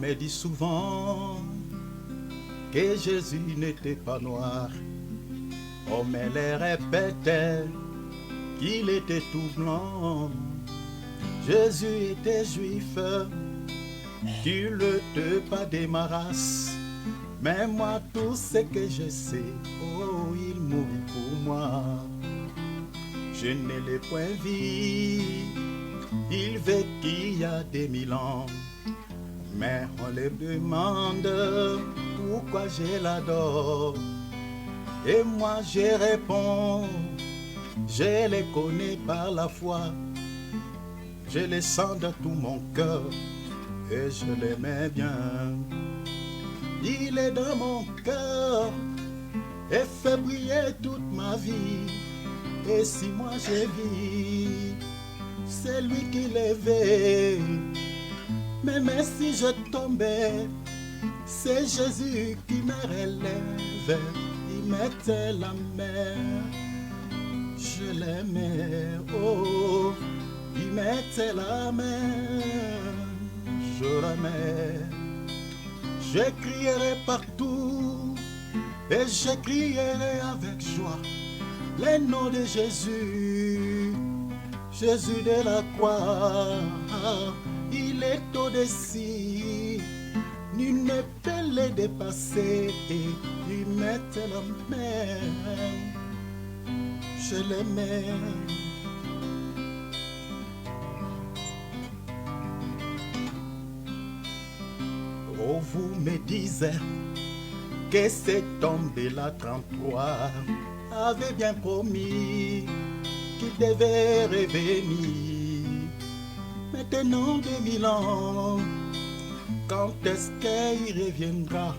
me dit souvent que Jésus n'était pas noir. On me le répétait qu'il était tout blanc. Jésus était juif, qu'il n'était pas de ma race. Mais moi, tout ce que je sais, oh, il mourut pour moi. Je ne l'ai point vu, il vécut il y a 2000 ans. Mais on le demande pourquoi je l'adore. Et moi je réponds, je le connais par la foi. Je le sens de tout mon cœur et je l'aimais bien. Il est dans mon cœur et fait briller toute ma vie. Et si moi je vis, c'est lui qui l'éveille. Même si je tombais, c'est Jésus qui me relève. Il mettait la main, je l'aimais, oh. Il mettait la main, je l'aimais. Je crierai partout et je crierai avec joie le nom de Jésus, Jésus de la croix. Il est au-dessus, nul ne peut le dépasser. Il mettait la main, je l'aimais. Oh, vous me disiez que cet homme de la 33 avait bien promis qu'il devait revenir. Maintenant 2000 ans, quand est-ce qu'il reviendra?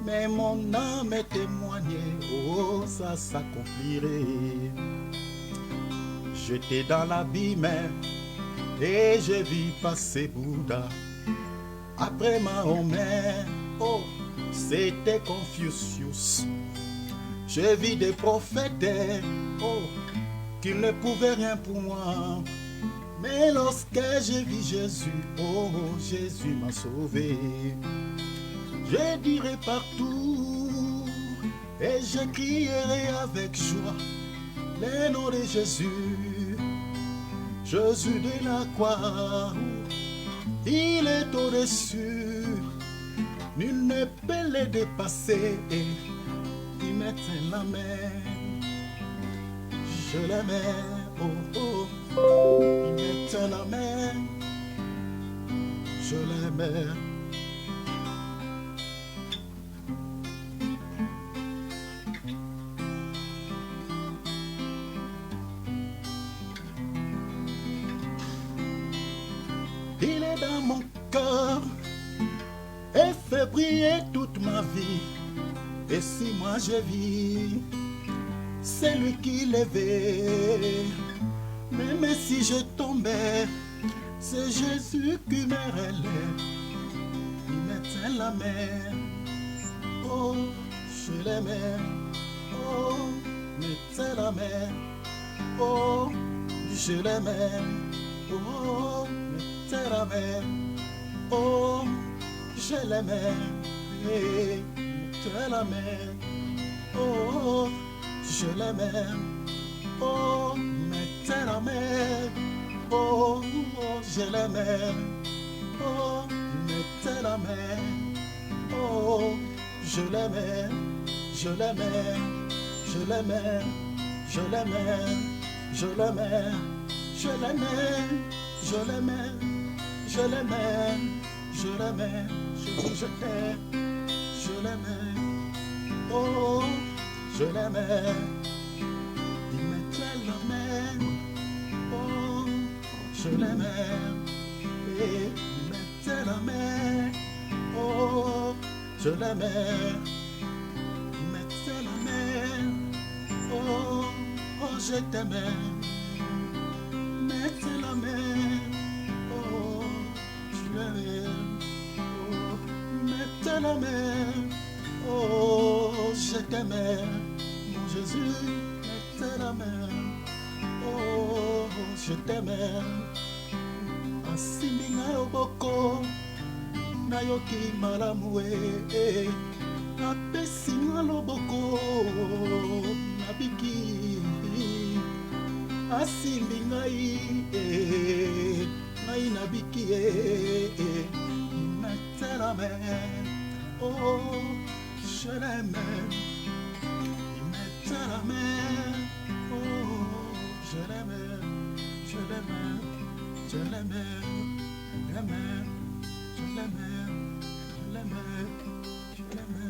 Mais mon âme est témoignée, oh, ça s'accomplirait. J'étais dans l'abîme et j'ai vu passer Bouddha. Après Mahomet, oh, c'était Confucius. J'ai vu des prophètes, oh, qui ne pouvaient rien pour moi. Mais lorsque j'ai vu Jésus, oh, Jésus m'a sauvé. Je dirai partout et je crierai avec joie le nom de Jésus, Jésus de la croix. Il est au-dessus, nul ne peut le dépasser. Il mettait la main, je l'aimais, oh, oh. Il mettait la main, je l'aimais. Il est dans mon cœur et fait briller toute ma vie. Et si moi je vis, c'est lui qui l'éveille. Même si je tombais, c'est Jésus qui me relève. Il mettait la main, oh, je l'aimais. Oh, mettait la main, oh, je l'aimais. Oh, mettait la main, oh, je l'aimais. Hey, mettait la main, oh, je l'aimais. Oh, mettait la main, oh, je l'aimais. Oh, mettait la main, oh, je l'aimais, je l'aimais, je l'aimais, je l'aimais, je l'aimais, je l'aimais, je l'aimais, je l'aimais, je l'aimais, je t'aimais, je l'aimais, oh, je l'aimais. Il mettait la main, oh, je l'aimais, et il mettait la main, oh, je l'aimais. Il mettait la main, oh, oh, je t'aimais. Mettez la main, oh, je l'aimais, oh, mettez la main, oh, je t'aimais, mon Jésus, mettez la main, oh, je t'aimais, Asimbinga Oboko, na nayoki malamu apesi nga loboko nabiki asimbi ngai ngai nabiki metelame oh je l'aime metelame oh je l'aime je l'aime je l'aime je l'aime je l'aime je l'aime je l'aime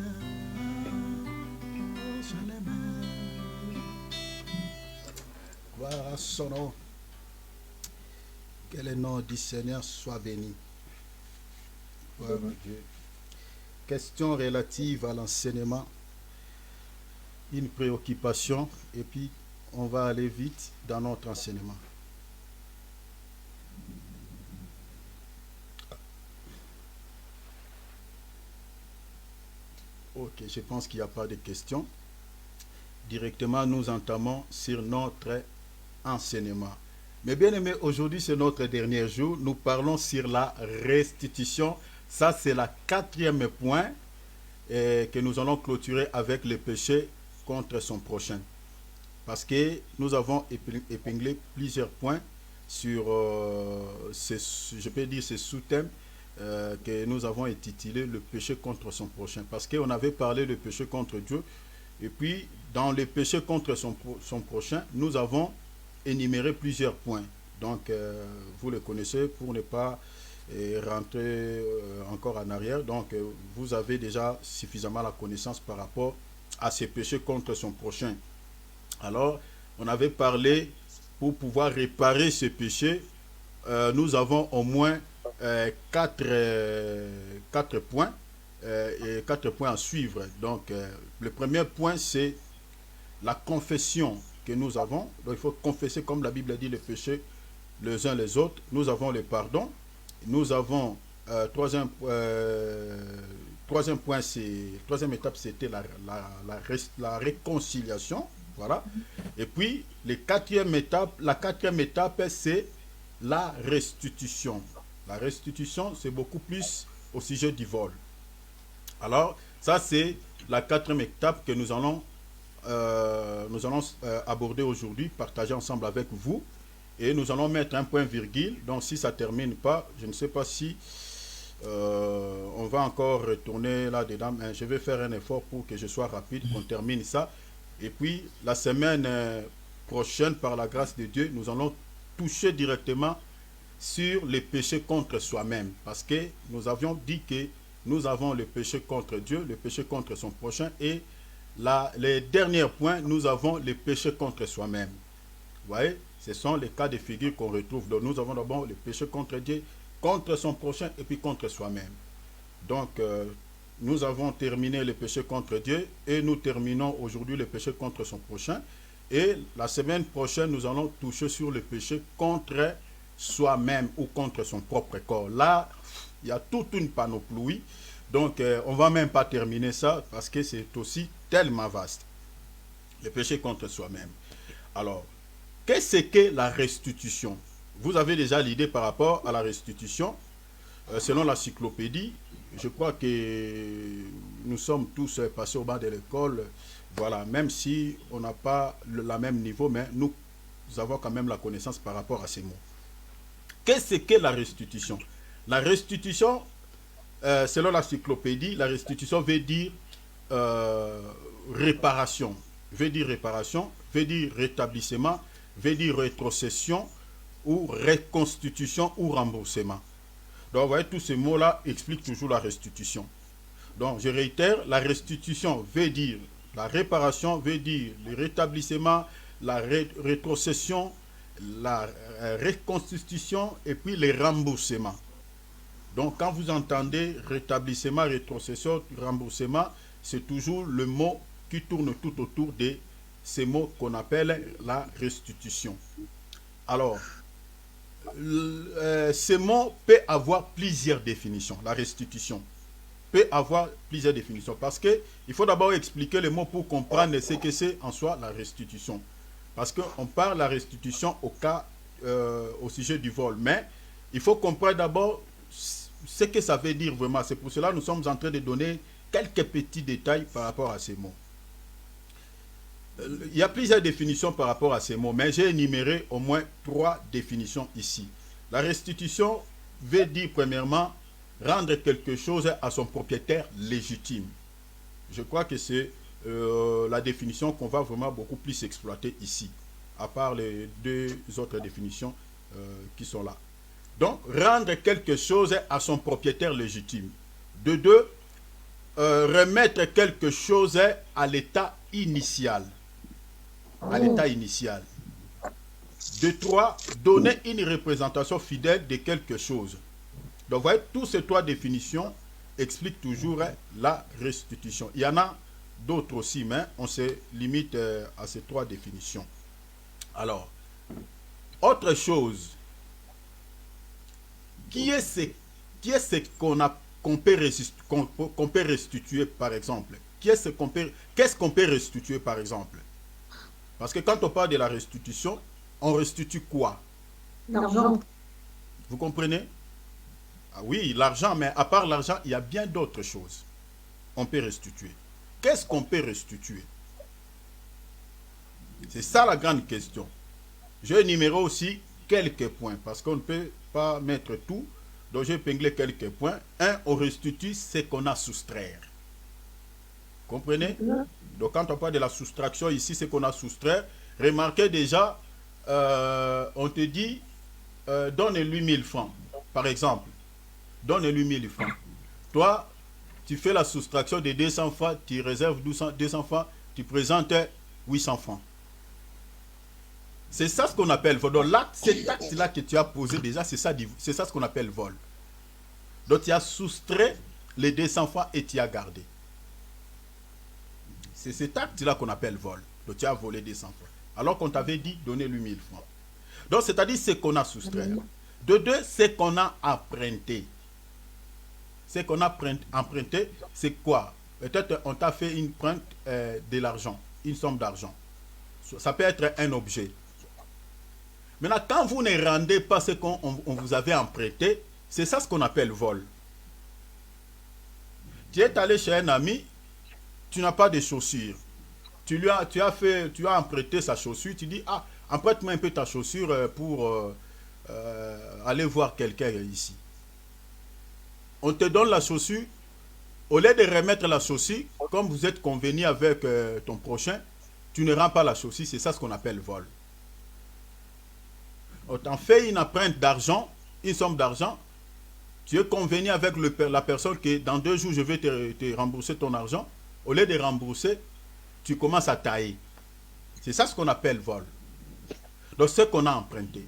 oh je l'aime. Gloire à son nom. Que le nom du Seigneur soit béni. Gloire à Dieu. Question relative à l'enseignement. Une préoccupation et puis on va aller vite dans notre enseignement. Ok, je pense qu'il n'y a pas de questions. Directement, nous entamons sur notre enseignement. Mais bien aimé, aujourd'hui c'est notre dernier jour. Nous parlons sur la restitution. Ça c'est la 4e point que nous allons clôturer avec le péché contre son prochain. Parce que nous avons épinglé plusieurs points sur je peux dire ces sous-thèmes que nous avons intitulé le péché contre son prochain. Parce qu'on avait parlé de péché contre Dieu. Et puis dans le péché contre son prochain, nous avons énuméré plusieurs points. Donc vous le connaissez pour ne pas rentrer encore en arrière. Donc vous avez déjà suffisamment la connaissance par rapport à ces péchés contre son prochain. Alors on avait parlé pour pouvoir réparer ces péchés. Nous avons au moins 4 points et 4 points à suivre. Donc le premier point c'est la confession que nous avons. Donc il faut confesser, comme la Bible dit, les péchés les uns les autres. Nous avons le pardon. Nous avons troisième étape, c'était la réconciliation. Voilà. Et puis la quatrième étape, c'est la restitution. La restitution, c'est beaucoup plus au sujet du vol. Alors ça c'est la 4e étape que nous allons aborder aujourd'hui, partager ensemble avec vous, et nous allons mettre un point virgule. Donc si ça ne termine pas, je ne sais pas si on va encore retourner là-dedans, mais je vais faire un effort pour que je sois rapide, qu'on termine ça. Et puis la semaine prochaine, par la grâce de Dieu, nous allons toucher directement sur les péchés contre soi-même, parce que nous avions dit que nous avons le péché contre Dieu, le péché contre son prochain, et les derniers points, nous avons le péché contre soi-même. Vous voyez, ce sont les cas de figure qu'on retrouve. Donc nous avons d'abord le péché contre Dieu, contre son prochain, et puis contre soi-même. Donc nous avons terminé le péché contre Dieu, et nous terminons aujourd'hui le péché contre son prochain. Et la semaine prochaine, nous allons toucher sur le péché contre soi-même ou contre son propre corps. Là, il y a toute une panoplie. Donc, on ne va même pas terminer ça parce que c'est aussi tellement vaste. Le péché contre soi-même. Alors, qu'est-ce que la restitution? Vous avez déjà l'idée par rapport à la restitution. Selon l'encyclopédie, je crois que nous sommes tous passés au bas de l'école. Voilà, même si on n'a pas le même niveau, mais nous avons quand même la connaissance par rapport à ces mots. Qu'est-ce que la restitution? La restitution, selon l'encyclopédie, la restitution veut dire réparation. Veut dire réparation, veut dire rétablissement, veut dire rétrocession ou reconstitution ou remboursement. Donc, vous voyez, tous ces mots-là expliquent toujours la restitution. Donc, je réitère, la restitution veut dire, la réparation veut dire le rétablissement, la rétrocession, la reconstitution et puis les remboursements. Donc, quand vous entendez rétablissement, rétrocession, remboursement, c'est toujours le mot qui tourne tout autour de ces mots qu'on appelle la restitution. Alors, ce mot peut avoir plusieurs définitions. La restitution peut avoir plusieurs définitions parce qu'il faut d'abord expliquer le mot pour comprendre ce que c'est en soi la restitution. Parce qu'on parle de la restitution au sujet du vol. Mais il faut comprendre d'abord ce que ça veut dire vraiment. C'est pour cela que nous sommes en train de donner quelques petits détails par rapport à ces mots. Il y a plusieurs définitions par rapport à ces mots, mais j'ai énuméré au moins 3 définitions ici. La restitution veut dire premièrement rendre quelque chose à son propriétaire légitime. Je crois que c'est la définition qu'on va vraiment beaucoup plus exploiter ici, à part les 2 autres définitions qui sont là. Donc, rendre quelque chose à son propriétaire légitime. De 2, remettre quelque chose à l'état initial. À l'état initial. De 3, donner une représentation fidèle de quelque chose. Donc, vous voyez, toutes ces 3 définitions expliquent toujours la restitution. Il y en a d'autres aussi, mais on se limite à ces 3 définitions. Alors, autre chose, qui est ce qu'on peut restituer, par exemple? Qu'est-ce qu'on peut restituer, par exemple? Parce que quand on parle de la restitution, on restitue quoi? L'argent. Vous comprenez? Ah oui, l'argent, mais à part l'argent, il y a bien d'autres choses. On peut restituer. Qu'est-ce qu'on peut restituer? C'est ça la grande question. J'ai énuméré aussi quelques points, parce qu'on ne peut pas mettre tout. Donc j'ai épinglé quelques points. 1, on restitue ce qu'on a soustrait. Comprenez? Donc quand on parle de la soustraction ici, ce qu'on a soustrait, remarquez déjà, on te dit, donne-lui 1000 francs, par exemple. Donne-lui 1000 francs. Toi, tu fais la soustraction de 200 francs, tu réserves 200 francs, tu présentes 800 francs. C'est ça ce qu'on appelle vol. Donc là, cet acte-là que tu as posé déjà, c'est ça ce qu'on appelle vol. Donc tu as soustrait les 200 francs et tu as gardé. C'est cet acte-là qu'on appelle vol. Donc tu as volé 200 francs. Alors qu'on t'avait dit, donnez-lui 1000 francs. Donc c'est-à-dire ce qu'on a soustrait. De 2, ce qu'on a emprunté. Ce qu'on a emprunté, c'est quoi? Peut-être on t'a fait une prête de l'argent, une somme d'argent. Ça peut être un objet. Maintenant, quand vous ne rendez pas ce qu'on vous avait emprunté, c'est ça ce qu'on appelle vol. Tu es allé chez un ami, tu n'as pas de chaussures. Tu as emprunté sa chaussure, tu dis, ah, emprunte-moi un peu ta chaussure pour aller voir quelqu'un ici. On te donne la chaussure, au lieu de remettre la chaussure, comme vous êtes convenu avec ton prochain, tu ne rends pas la chaussure, c'est ça ce qu'on appelle vol. On t'en fait une empreinte d'argent, une somme d'argent, tu es convenu avec la personne que dans 2 jours, je vais te rembourser ton argent. Au lieu de rembourser, tu commences à tailler. C'est ça ce qu'on appelle vol. Donc, ce qu'on a emprunté.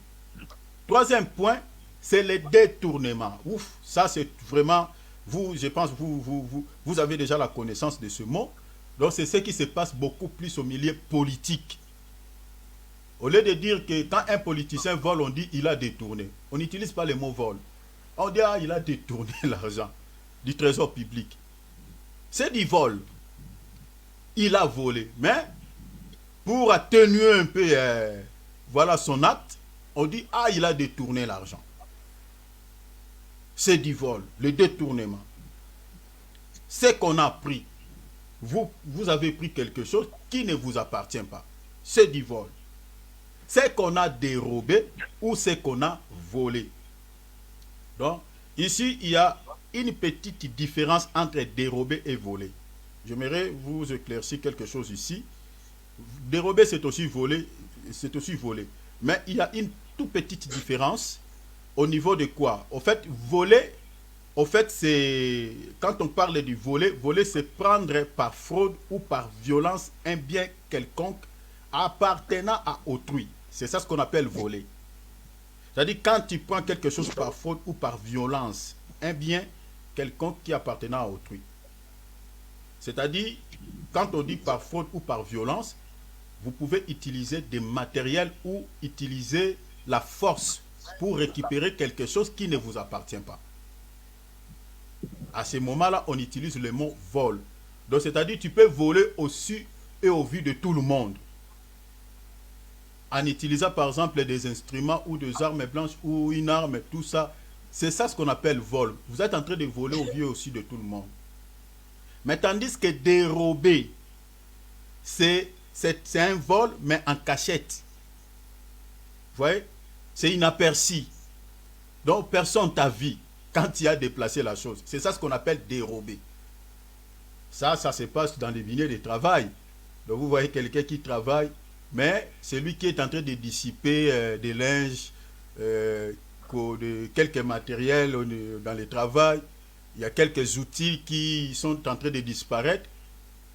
3e point, c'est le détournement. Ouf, ça c'est vraiment, je pense, vous avez déjà la connaissance de ce mot. Donc, c'est ce qui se passe beaucoup plus au milieu politique. Au lieu de dire que quand un politicien vole, on dit il a détourné. On n'utilise pas le mot vol. On dit ah, il a détourné l'argent du trésor public. C'est du vol. Il a volé. Mais pour atténuer un peu voilà son acte, on dit ah, il a détourné l'argent. C'est du vol, le détournement. C'est qu'on a pris. Vous avez pris quelque chose qui ne vous appartient pas. C'est du vol. C'est qu'on a dérobé ou c'est qu'on a volé. Donc, ici, il y a une petite différence entre dérober et voler. J'aimerais vous éclaircir quelque chose ici. Dérober, c'est aussi voler. C'est aussi voler. Mais il y a une toute petite différence au niveau de quoi? Au fait, voler, au fait, c'est... Quand on parle du voler, voler, c'est prendre par fraude ou par violence un bien quelconque appartenant à autrui. C'est ça ce qu'on appelle voler. C'est-à-dire quand tu prends quelque chose par faute ou par violence, un bien quelconque qui appartenant à autrui. C'est-à-dire, quand on dit par faute ou par violence, vous pouvez utiliser des matériels ou utiliser la force pour récupérer quelque chose qui ne vous appartient pas. À ce moment-là, on utilise le mot vol. Donc, c'est-à-dire, tu peux voler au su et au vu de tout le monde. En utilisant par exemple des instruments ou des armes blanches ou une arme, tout ça, C'est ça ce qu'on appelle vol. Vous êtes en train de voler au vieux aussi de tout le monde. Mais tandis que dérober, c'est un vol, mais en cachette. Vous voyez? C'est inaperçu. Donc, personne t'a vu quand tu as déplacé la chose. C'est ça ce qu'on appelle dérober. Ça se passe dans les vignes de travail. Donc, vous voyez quelqu'un qui travaille, mais c'est lui qui est en train de dissiper des linges, de quelques matériels dans le travail. Il y a quelques outils qui sont en train de disparaître.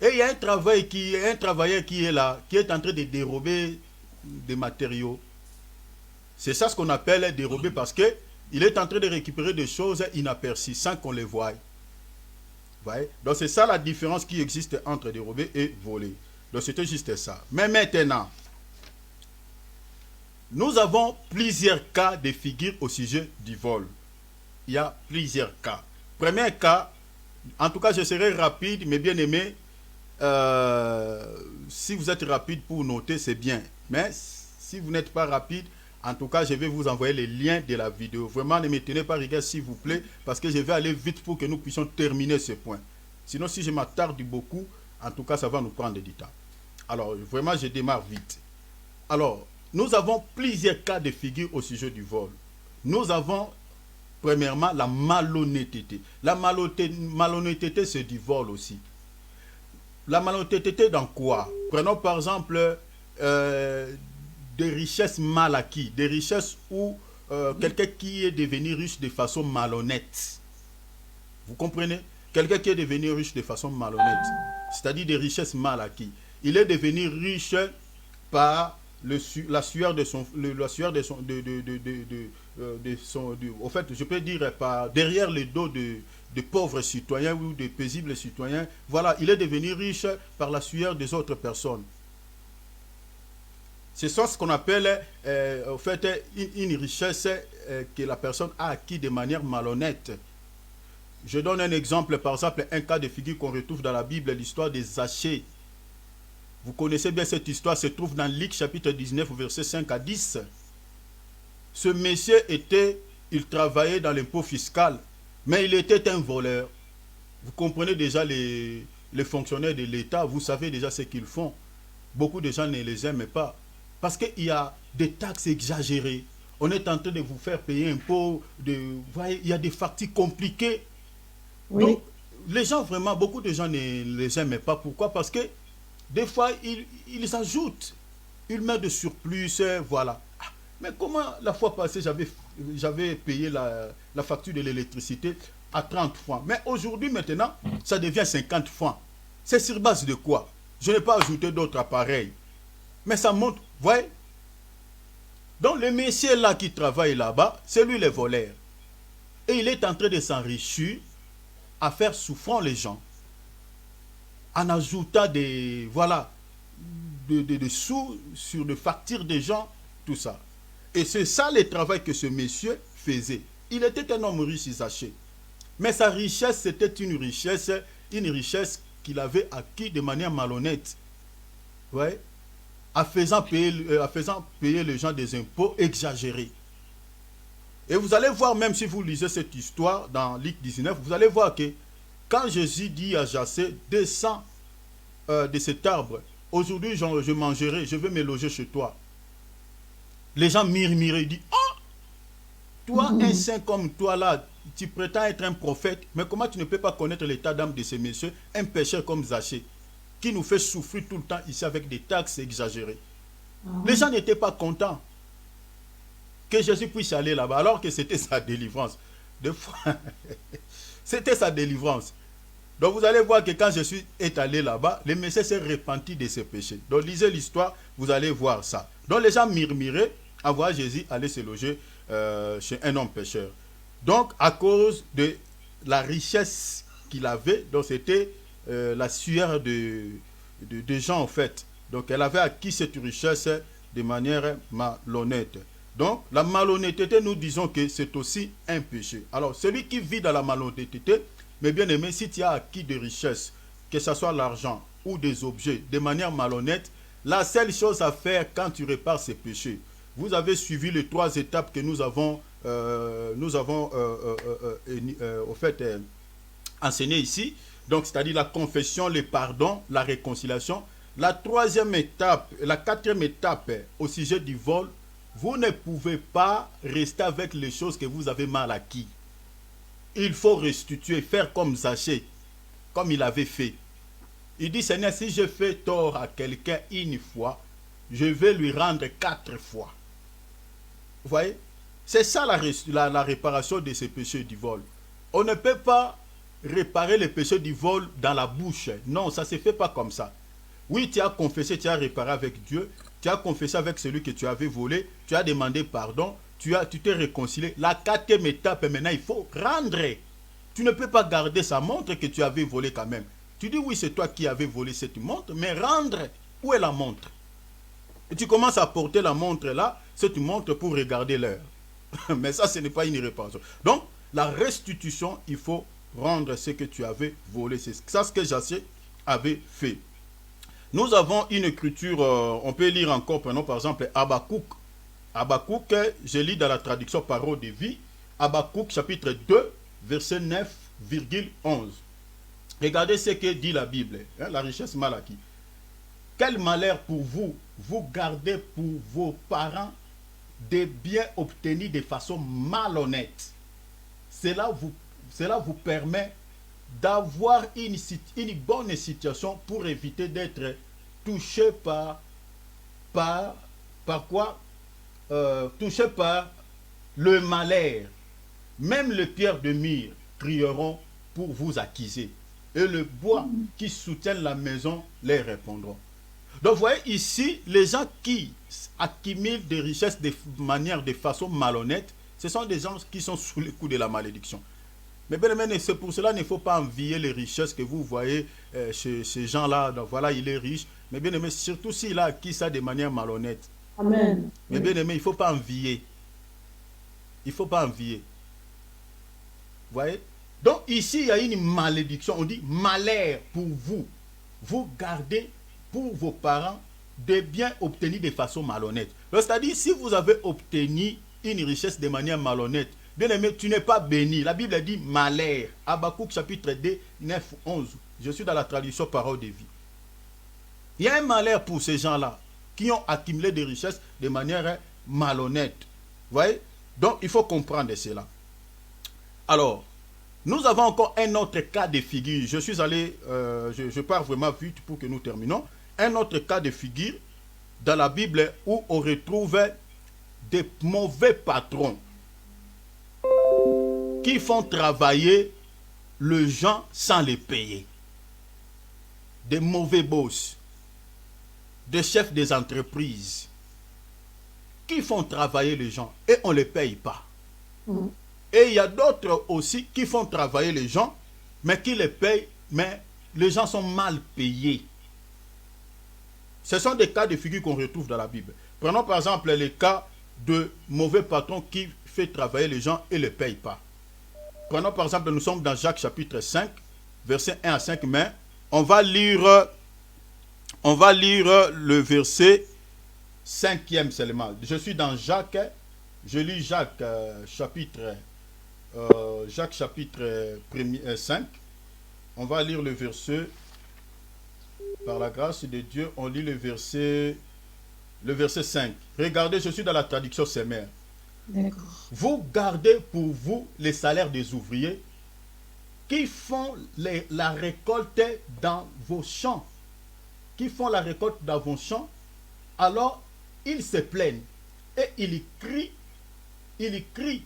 Et il y a un travailleur qui est là, qui est en train de dérober des matériaux. C'est ça ce qu'on appelle dérober parce que il est en train de récupérer des choses inaperçues sans qu'on les voie. Voyez? Donc c'est ça la différence qui existe entre dérober et voler. Donc c'était juste ça. Mais maintenant, nous avons plusieurs cas de figure au sujet du vol. Il y a plusieurs cas. Premier cas, en tout cas je serai rapide, mais bien aimé, si vous êtes rapide pour noter, c'est bien. Mais si vous n'êtes pas rapide, en tout cas, je vais vous envoyer les liens de la vidéo. Vraiment, ne me tenez pas rigueur, s'il vous plaît, parce que je vais aller vite pour que nous puissions terminer ce point. Sinon, si je m'attarde beaucoup, en tout cas, ça va nous prendre du temps. Alors, vraiment, je démarre vite. Alors, nous avons plusieurs cas de figure au sujet du vol. Nous avons, premièrement, la malhonnêteté. La malhonnêteté, c'est du vol aussi. La malhonnêteté dans quoi? Prenons par exemple des richesses mal acquises, des richesses où quelqu'un qui est devenu riche de façon malhonnête. Vous comprenez? Quelqu'un qui est devenu riche de façon malhonnête, c'est-à-dire des richesses mal acquises. Il est devenu riche par la sueur de son, au fait, je peux dire par derrière le dos de pauvres citoyens ou de paisibles citoyens. Voilà, il est devenu riche par la sueur des autres personnes. C'est ça ce qu'on appelle en fait une richesse que la personne a acquis de manière malhonnête. Je donne un exemple, par exemple, un cas de figure qu'on retrouve dans la Bible, l'histoire des Zachée. Vous connaissez bien cette histoire, se trouve dans Luc chapitre 19, versets 5 à 10. Ce monsieur il travaillait dans l'impôt fiscal, mais il était un voleur. Vous comprenez déjà les fonctionnaires de l'État, vous savez déjà ce qu'ils font. Beaucoup de gens ne les aiment pas. Parce qu'il y a des taxes exagérées. On est en train de vous faire payer un impôt. Vous voyez, il y a des factures compliquées. Oui. Donc, les gens, vraiment, beaucoup de gens ne les aiment pas. Pourquoi? Parce que des fois, ils ajoutent. Ils mettent de surplus, voilà. Mais comment, la fois passée, j'avais payé la facture de l'électricité à 30 francs. Mais aujourd'hui, maintenant, ça devient 50 francs. C'est sur base de quoi? Je n'ai pas ajouté d'autres appareils. Mais ça montre, vous voyez? Donc le monsieur là qui travaille là-bas, c'est lui le voleur. Et il est en train de s'enrichir à faire souffrir les gens. En ajoutant des sous sur des factures des gens, tout ça. Et c'est ça le travail que ce monsieur faisait. Il était un homme riche, Zaché. Mais sa richesse, c'était une richesse qu'il avait acquise de manière malhonnête. Vous voyez? En faisant payer les gens des impôts exagérés. Et vous allez voir, même si vous lisez cette histoire dans Luc 19, vous allez voir que quand Jésus dit à Zaché, descends de cet arbre, aujourd'hui je mangerai, je vais me loger chez toi. Les gens murmuraient, ils disent, oh, toi, un saint comme toi là, tu prétends être un prophète, mais comment tu ne peux pas connaître l'état d'âme de ces messieurs, un pécheur comme Zaché, qui nous fait souffrir tout le temps ici avec des taxes exagérées. Les gens n'étaient pas contents que Jésus puisse aller là-bas, alors que c'était sa délivrance. Des fois, c'était sa délivrance. Donc vous allez voir que quand Jésus est allé là-bas, le Messie s'est repenti de ses péchés. Donc lisez l'histoire, vous allez voir ça. Donc les gens murmuraient à voir Jésus aller se loger chez un homme pécheur. Donc à cause de la richesse qu'il avait, donc c'était la sueur de gens en fait. Donc elle avait acquis cette richesse de manière malhonnête. Donc la malhonnêteté, nous disons que c'est aussi un péché. Alors celui qui vit dans la malhonnêteté, mais bien aimé, si tu as acquis des richesses, que ce soit l'argent ou des objets, de manière malhonnête, la seule chose à faire quand tu répares ces péchés, vous avez suivi les 3 étapes que nous avons au fait, enseigné ici. Donc, c'est-à-dire la confession, le pardon, la réconciliation. La troisième étape, la quatrième étape au sujet du vol, vous ne pouvez pas rester avec les choses que vous avez mal acquis. Il faut restituer, faire comme Zachée, comme il avait fait. Il dit, Seigneur, si je fais tort à quelqu'un une fois, je vais lui rendre 4 fois. Vous voyez? C'est ça la réparation de ces péchés du vol. On ne peut pas réparer les péchés du vol dans la bouche. Non, ça ne se fait pas comme ça. Oui, tu as confessé, tu as réparé avec Dieu, tu as confessé avec celui que tu avais volé, tu as demandé pardon, tu t'es réconcilié. La quatrième étape, maintenant, il faut rendre. Tu ne peux pas garder sa montre que tu avais volée quand même. Tu dis, oui, c'est toi qui avais volé cette montre, mais rendre, où est la montre? Et tu commences à porter la montre là, cette montre pour regarder l'heure. Mais ça, ce n'est pas une réparation. Donc, la restitution, il faut rendre ce que tu avais volé. C'est ça ce que Zachée avait fait. Nous avons une écriture, on peut lire encore, prenons par exemple Habakkuk. Habakkuk, je lis dans la traduction Parole de vie. Habakkuk chapitre 2, verset 9,11. Regardez ce que dit la Bible, hein, la richesse mal acquise. Quel malheur pour vous, vous gardez pour vos parents des biens obtenus de façon malhonnête. Cela vous permet d'avoir une bonne situation pour éviter d'être touché par quoi? Touché par le malheur. Même les pierres de mire crieront pour vous accuser. Et le bois qui soutient la maison les répondront. Donc vous voyez ici, les gens qui accumulent des richesses de façon malhonnête, ce sont des gens qui sont sous le coup de la malédiction. Mais bien aimé, c'est pour cela qu'il ne faut pas envier les richesses que vous voyez chez ces gens-là. Donc voilà, il est riche. Mais bien aimé, surtout s'il a acquis ça de manière malhonnête. Amen. Mais bien aimé, il ne faut pas envier. Il ne faut pas envier. Vous voyez? Donc ici, il y a une malédiction. On dit malheur pour vous. Vous gardez pour vos parents des biens obtenus de façon malhonnête. C'est-à-dire, si vous avez obtenu une richesse de manière malhonnête, bien aimé, tu n'es pas béni. La Bible dit malheur. Habakkuk chapitre 2, 9, 11. Je suis dans la traduction Parole de vie. Il y a un malheur pour ces gens-là qui ont accumulé des richesses de manière malhonnête. Vous voyez? Donc, il faut comprendre cela. Alors, nous avons encore un autre cas de figure. Je suis allé, je pars vraiment vite pour que nous terminons. Un autre cas de figure dans la Bible où on retrouve des mauvais patrons qui font travailler les gens sans les payer. Des mauvais boss, des chefs des entreprises qui font travailler les gens et on ne les paye pas. Et il y a d'autres aussi qui font travailler les gens, mais qui les payent, mais les gens sont mal payés. Ce sont des cas de figure qu'on retrouve dans la Bible. Prenons par exemple les cas de mauvais patrons qui fait travailler les gens et ne les payent pas. Prenons par exemple, nous sommes dans Jacques chapitre 5, versets 1 à 5, mais on va lire le verset 5e seulement. Je suis dans Jacques, je lis Jacques chapitre 5. On va lire le verset, par la grâce de Dieu, on lit le verset 5. Regardez, je suis dans la traduction Semmer. Vous gardez pour vous les salaires des ouvriers qui font la récolte dans vos champs. Qui font la récolte dans vos champs. Alors, ils se plaignent et ils crient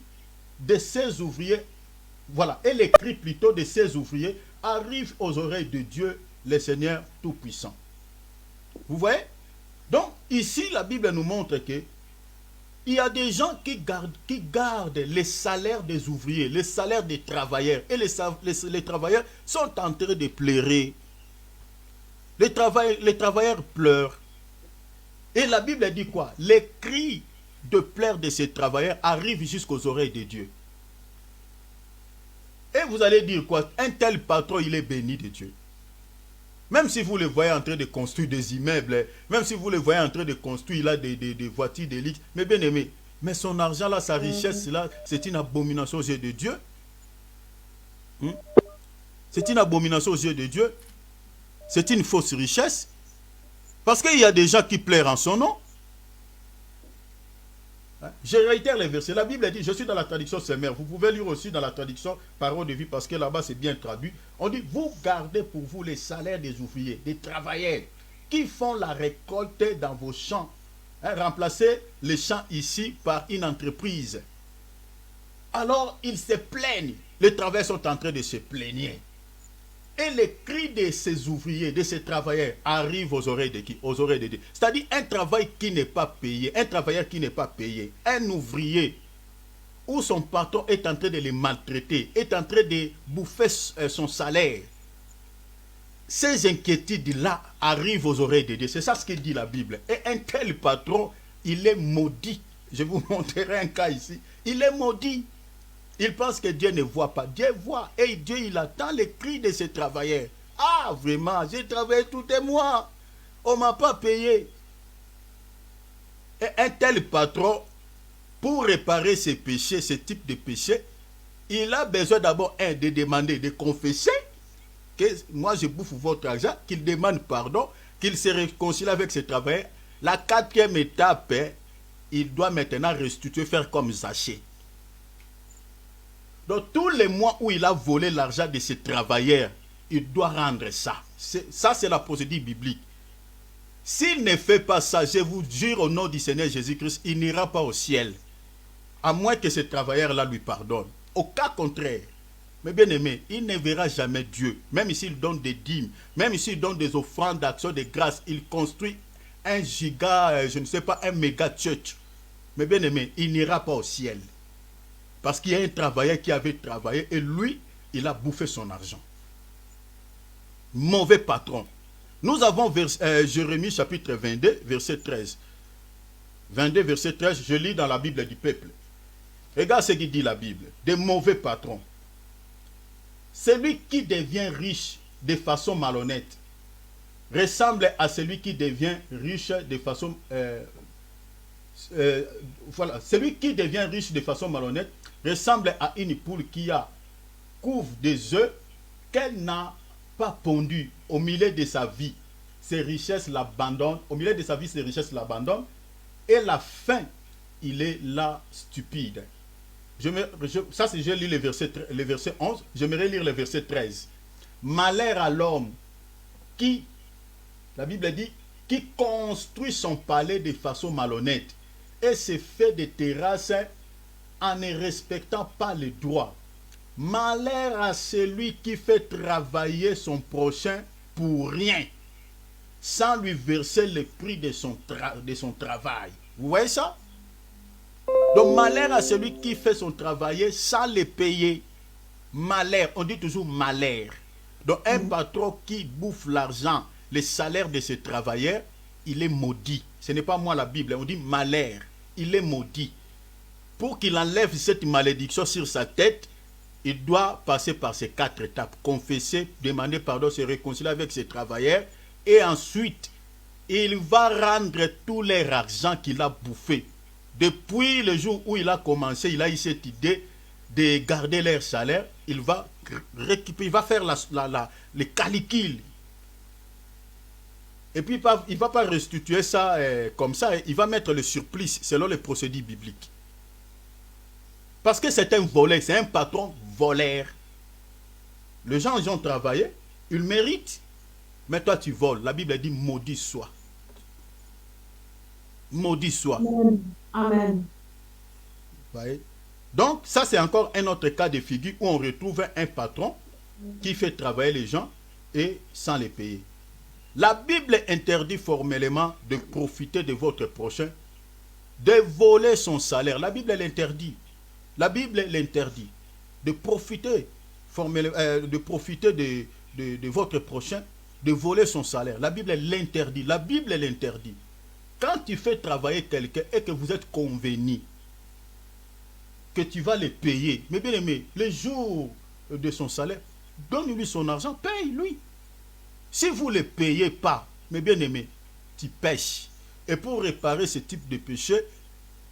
de ces ouvriers. Voilà, et les cris plutôt de ces ouvriers arrivent aux oreilles de Dieu, le Seigneur Tout-Puissant. Vous voyez? Donc, ici, la Bible nous montre que il y a des gens qui gardent les salaires des ouvriers, les salaires des travailleurs. Et les travailleurs sont en train de pleurer. Les travailleurs pleurent. Et la Bible dit quoi? Les cris de pleurs de ces travailleurs arrivent jusqu'aux oreilles de Dieu. Et vous allez dire quoi? Un tel patron, il est béni de Dieu. Même si vous le voyez en train de construire des immeubles, même si vous le voyez en train de construire là, des voitures d'élite, mais bien aimé, Mais son argent là, sa richesse là, c'est une abomination aux yeux de Dieu. C'est une abomination aux yeux de Dieu. C'est une fausse richesse. Parce qu'il y a des gens qui plairent en son nom. Je réitère les versets. La Bible dit, je suis dans la traduction Semeur. Vous pouvez lire aussi dans la traduction Parole de vie, parce que là-bas c'est bien traduit. On dit, vous gardez pour vous les salaires des ouvriers, des travailleurs qui font la récolte dans vos champs. Remplacez les champs ici par une entreprise. Alors ils se plaignent. Les travailleurs sont en train de se plaigner. Et les cris de ces ouvriers, de ces travailleurs arrivent aux oreilles de qui? Aux oreilles de Dieu. C'est-à-dire un travail qui n'est pas payé, un travailleur qui n'est pas payé, un ouvrier où son patron est en train de les maltraiter, est en train de bouffer son salaire. Ces inquiétudes-là arrivent aux oreilles de Dieu. C'est ça ce que dit la Bible. Et un tel patron, il est maudit. Je vous montrerai un cas ici. Il est maudit. Il pense que Dieu ne voit pas. Dieu voit. Et Dieu, il attend les cris de ses travailleurs. Ah, vraiment, j'ai travaillé tout un mois. On ne m'a pas payé. Et un tel patron, pour réparer ses péchés, ce type de péché, il a besoin d'abord, de demander, de confesser que moi je bouffe votre argent, qu'il demande pardon, qu'il se réconcilie avec ses travailleurs. La quatrième étape, il doit maintenant restituer, faire comme Zachée. Donc tous les mois où il a volé l'argent de ses travailleurs, il doit rendre ça. Ça c'est la procédure biblique. S'il ne fait pas ça, je vous jure au nom du Seigneur Jésus-Christ, il n'ira pas au ciel. À moins que ce travailleur-là lui pardonne. Au cas contraire, mes bien-aimés, il ne verra jamais Dieu. Même s'il donne des dîmes, même s'il donne des offrandes d'action de grâce, il construit un giga, je ne sais pas, un méga church. Mes bien-aimés, il n'ira pas au ciel. Parce qu'il y a un travailleur qui avait travaillé et lui, il a bouffé son argent. Mauvais patron. Nous avons Jérémie chapitre 22, verset 13. 22, verset 13, je lis dans la Bible du peuple. Regarde ce qu'il dit la Bible. Des mauvais patrons. Celui qui devient riche de façon malhonnête ressemble à celui qui devient riche de façon... voilà. Celui qui devient riche de façon malhonnête ressemble à une poule qui couvre des œufs qu'elle n'a pas pondu au milieu de sa vie. Ses richesses l'abandonnent. Au milieu de sa vie, ses richesses l'abandonnent. Et la fin, il est là stupide. Ça, c'est je lis le verset 11. J'aimerais lire le verset 13. Malheur à l'homme qui, la Bible dit, qui construit son palais de façon malhonnête et se fait des terrasses en ne respectant pas les droits. Malheur à celui qui fait travailler son prochain pour rien, sans lui verser le prix de son travail. Vous voyez ça? Donc malheur à celui qui fait son travail sans le payer. Malheur, on dit toujours malheur. Donc un patron qui bouffe l'argent, les salaires de ses travailleurs, il est maudit. Ce n'est pas moi la Bible, on dit malheur. Il est maudit. Pour qu'il enlève cette malédiction sur sa tête, il doit passer par ces 4 étapes. Confesser, demander pardon, se réconcilier avec ses travailleurs. Et ensuite, il va rendre tout leur argent qu'il a bouffé. Depuis le jour où il a commencé, il a eu cette idée de garder leur salaire. Il va récupérer, il va faire les calculs. Et puis il ne va pas restituer ça comme ça. Il va mettre le surplus selon les procédures bibliques. Parce que c'est un voleur, c'est un patron voleur. Les gens, ils ont travaillé, ils méritent. Mais toi, tu voles. La Bible dit maudit soit. Maudit soit. Amen. Voyez? Donc, ça, c'est encore un autre cas de figure où on retrouve un patron qui fait travailler les gens et sans les payer. La Bible interdit formellement de profiter de votre prochain, de voler son salaire. La Bible l'interdit. La Bible l'interdit. De profiter, de votre prochain, de voler son salaire. La Bible l'interdit. La Bible l'interdit. Quand tu fais travailler quelqu'un et que vous êtes convenu que tu vas le payer, mais bien aimé, le jour de son salaire, donne-lui son argent, paye-lui. Si vous ne le payez pas, mes bien-aimés, tu pêches. Et pour réparer ce type de péché,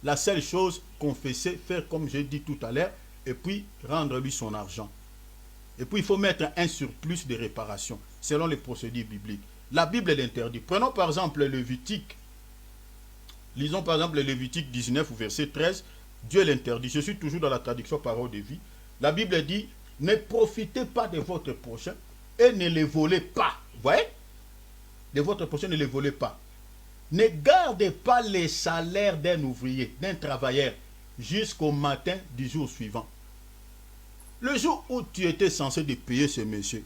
La seule chose, confesser, faire comme j'ai dit tout à l'heure, et puis rendre lui son argent. Et puis il faut mettre un surplus de réparation, selon les procédures bibliques. La Bible l'interdit. Prenons par exemple le Lévitique. Lisons par exemple le Lévitique 19, verset 13. Dieu l'interdit. Je suis toujours dans la traduction parole de vie. La Bible dit, ne profitez pas de votre prochain et ne les volez pas. Vous voyez? De votre prochain, ne les volez pas. Ne gardez pas les salaires d'un ouvrier, d'un travailleur, jusqu'au matin du jour suivant. Le jour où tu étais censé de payer ce monsieur,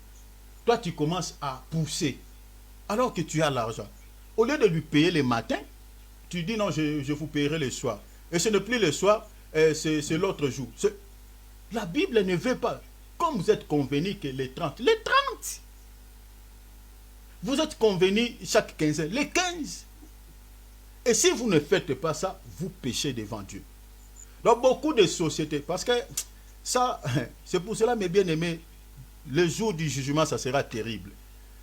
toi tu commences à pousser, alors que tu as l'argent. Au lieu de lui payer le matin, tu dis non, je vous payerai le soir. Et ce n'est plus le soir, c'est l'autre jour. La Bible ne veut pas, comme vous êtes convenu que les 30, vous êtes convenu chaque 15 ans, les 15. Et si vous ne faites pas ça, vous péchez devant Dieu. Donc beaucoup de sociétés, parce que ça, c'est pour cela, mes bien-aimés, le jour du jugement, ça sera terrible.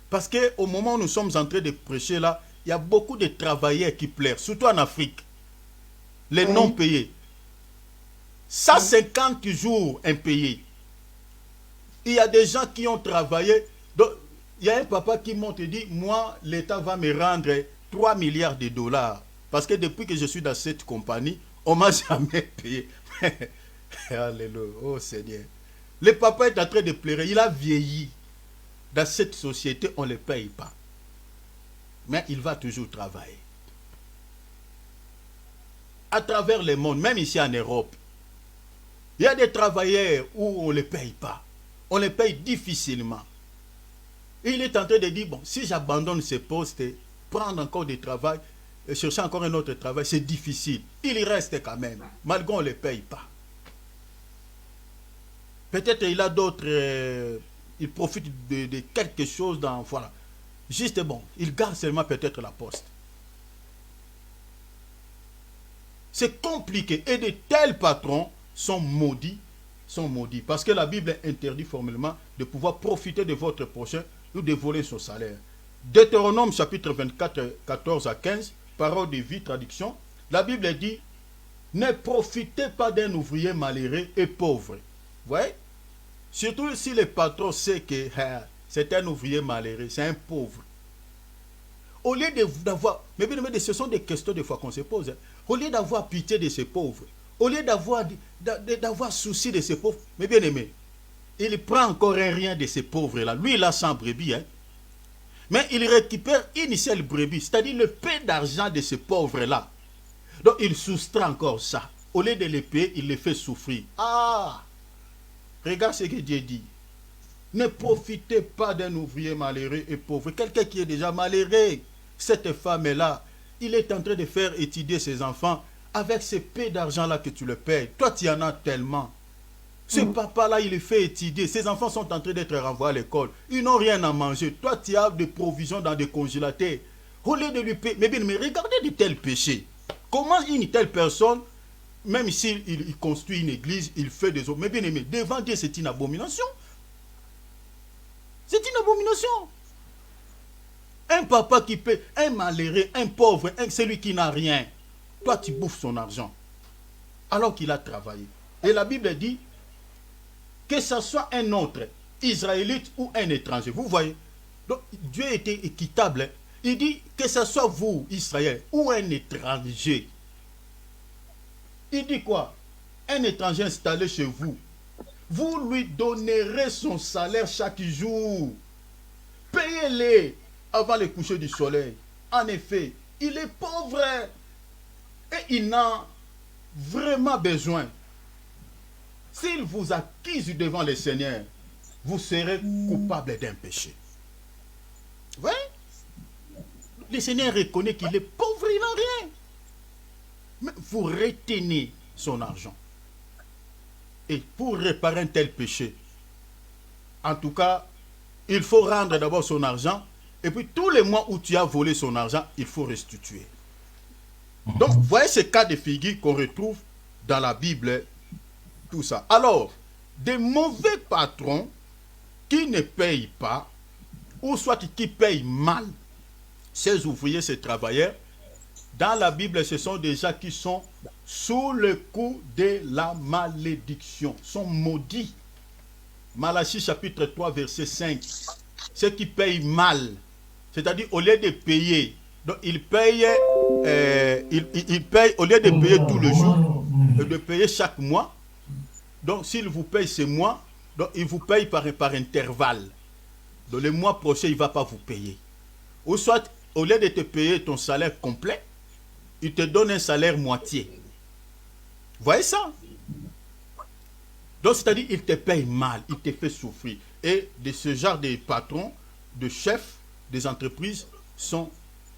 Parce qu'au moment où nous sommes en train de prêcher là, il y a beaucoup de travailleurs qui pleurent, surtout en Afrique. Les non payés. 150 jours impayés. Il y a des gens qui ont travaillé. Donc, il y a un papa qui monte et dit, moi, l'État va me rendre 3 milliards de dollars. Parce que depuis que je suis dans cette compagnie, on ne m'a jamais payé. Alléluia. Oh Seigneur. Le papa est en train de pleurer. Il a vieilli. Dans cette société, on ne le paye pas. Mais il va toujours travailler. À travers le monde, même ici en Europe, il y a des travailleurs où on ne les paye pas. On les paye difficilement. Et il est en train de dire, bon, si j'abandonne ce poste, prendre encore du travail, chercher encore un autre travail, c'est difficile. Il y reste quand même, malgré qu'on ne les paye pas. Peut-être il a d'autres, il profite de quelque chose dans, voilà. Juste bon, il garde seulement peut-être la poste. C'est compliqué. Et de tels patrons sont maudits. Parce que la Bible interdit formellement de pouvoir profiter de votre prochain ou de voler son salaire. Deutéronome chapitre 24, 14 à 15, parole de vie, traduction. La Bible dit, ne profitez pas d'un ouvrier malheureux et pauvre. Vous voyez? Surtout si le patron sait que c'est un ouvrier malheureux, c'est un pauvre. Au lieu d'avoir, mais bien aimé, ce sont des questions des fois qu'on se pose. Hein. Au lieu d'avoir pitié de ces pauvres, au lieu d'avoir souci de ces pauvres, mais bien aimé, il prend encore un rien de ces pauvres-là. Lui, il a 100 brebis. Hein. Mais il récupère une seule brebis, c'est-à-dire le peu d'argent de ces pauvres-là. Donc il soustrait encore ça. Au lieu de les payer, il les fait souffrir. Ah! Regarde ce que Dieu dit. Ne profitez pas d'un ouvrier malheureux et pauvre. Quelqu'un qui est déjà malheureux. Cette femme-là, il est en train de faire étudier ses enfants avec ce peu d'argent-là que tu le payes. Toi, tu en as tellement. Ce papa-là, il les fait étudier. Ses enfants sont en train d'être renvoyés à l'école. Ils n'ont rien à manger. Toi, tu as des provisions dans des congélateurs. Au lieu de lui payer. Mais regardez de tels péchés. Comment une telle personne, même s'il construit une église, il fait des autres. Mais bien aimé, devant Dieu, c'est une abomination. C'est une abomination. Un papa qui paie, un malheureux, un pauvre, celui qui n'a rien. Toi, tu bouffes son argent. Alors qu'il a travaillé. Et la Bible dit, que ce soit un autre, israélite ou un étranger. Vous voyez, donc Dieu était équitable. Il dit que ce soit vous, Israël, ou un étranger. Il dit quoi? Un étranger installé chez vous. Vous lui donnerez son salaire chaque jour. Payez-les avant le coucher du soleil. En effet, il est pauvre et il n'a vraiment besoin. S'il vous accuse devant le Seigneur, vous serez coupable d'un péché. Oui? Le Seigneur reconnaît qu'il est pauvre, il n'a rien. Mais vous retenez son argent. Et pour réparer un tel péché, en tout cas, il faut rendre d'abord son argent. Et puis tous les mois où tu as volé son argent, il faut restituer. Donc, voyez ce cas de figure qu'on retrouve dans la Bible. Tout ça. Alors, des mauvais patrons qui ne payent pas, ou soit qui payent mal ces ouvriers, ces travailleurs, Dans la Bible, ce sont des gens qui sont sous le coup de la malédiction, sont maudits. Malachie chapitre 3, verset 5. Ceux qui payent mal, c'est-à-dire au lieu de payer, donc ils payent, ils payent au lieu de payer tout le jour, de payer chaque mois. Donc s'il vous paye ce mois, donc il vous paye par intervalle. Donc le mois prochain, il ne va pas vous payer. Ou soit, au lieu de te payer ton salaire complet, il te donne un salaire moitié. Vous voyez ça? Donc c'est-à-dire il te paye mal, il te fait souffrir. Et de ce genre de patrons, de chefs des entreprises sont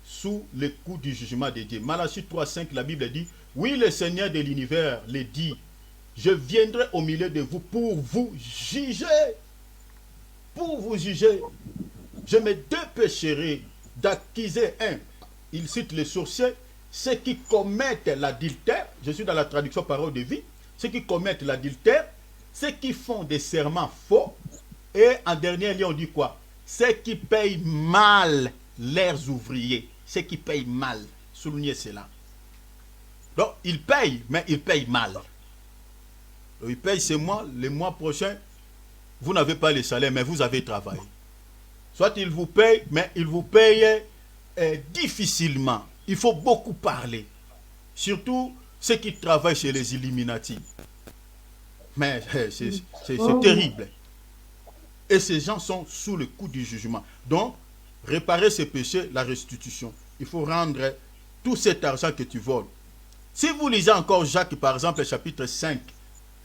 sous le coup du jugement de Dieu. Malachie 3,5, la Bible dit, oui, le Seigneur de l'univers le dit, je viendrai au milieu de vous pour vous juger. Pour vous juger. Je me dépêcherai d'accuser un. Il cite les sorciers, ceux qui commettent l'adultère. Je suis dans la traduction parole de vie. Ceux qui commettent l'adultère, ceux qui font des serments faux. Et en dernier lieu, on dit quoi? Ceux qui payent mal leurs ouvriers. Ceux qui payent mal. Soulignez cela. Donc, ils payent, mais ils payent mal. Donc, ils payent ce mois, le mois prochain, vous n'avez pas le salaire, mais vous avez travaillé. Soit ils vous payent, mais ils vous payent difficilement. Il faut beaucoup parler. Surtout ceux qui travaillent chez les Illuminati. Mais c'est terrible. Et ces gens sont sous le coup du jugement. Donc, réparer ces péchés, la restitution. Il faut rendre tout cet argent que tu voles. Si vous lisez encore Jacques, par exemple, chapitre 5,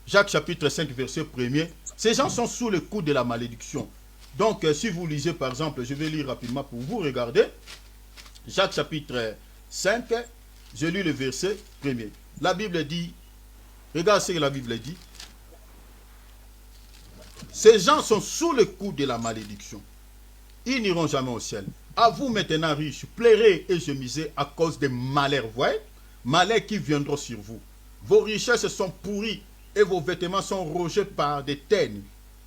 Jacques chapitre 5, verset 1er, ces gens sont sous le coup de la malédiction. Donc, si vous lisez, par exemple, je vais lire rapidement pour vous, regardez. Jacques chapitre 5, je lis le verset 1er. La Bible dit, regarde ce que la Bible dit. Ces gens sont sous le coup de la malédiction. Ils n'iront jamais au ciel. À vous maintenant riches, pleurez et gémissez à cause des malheurs. Vous voyez? Malheurs qui viendront sur vous. Vos richesses sont pourries et vos vêtements sont rongés par des teignes.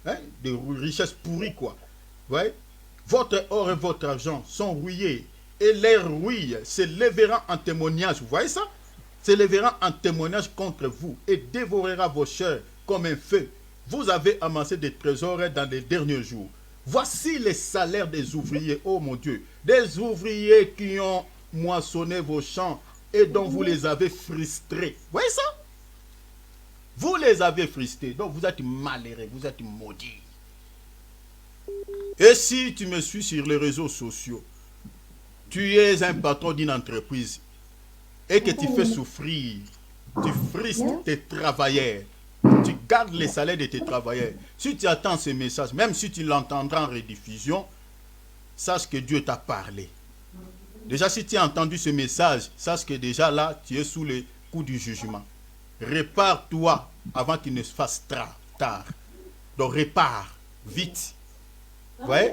Hein? Des richesses pourries, quoi. Vous voyez? Votre or et votre argent sont rouillés et les rouilles se lèveront en témoignage. Vous voyez ça? Se lèveront en témoignage contre vous et dévorera vos chairs comme un feu. Vous avez amassé des trésors dans les derniers jours. Voici les salaires des ouvriers, oh mon Dieu, des ouvriers qui ont moissonné vos champs et dont vous les avez frustrés. Vous voyez ça? Vous les avez frustrés, donc vous êtes malheureux, vous êtes maudits. Et si tu me suis sur les réseaux sociaux, tu es un patron d'une entreprise et que tu fais souffrir, tu frustres tes travailleurs, tu gardes les salaires de tes travailleurs. Si tu attends ce message, même si tu l'entendras en rediffusion, sache que Dieu t'a parlé. Déjà, si tu as entendu ce message, sache que déjà là, tu es sous le coup du jugement. Répare-toi avant qu'il ne se fasse tard. Donc, répare vite. Vous voyez?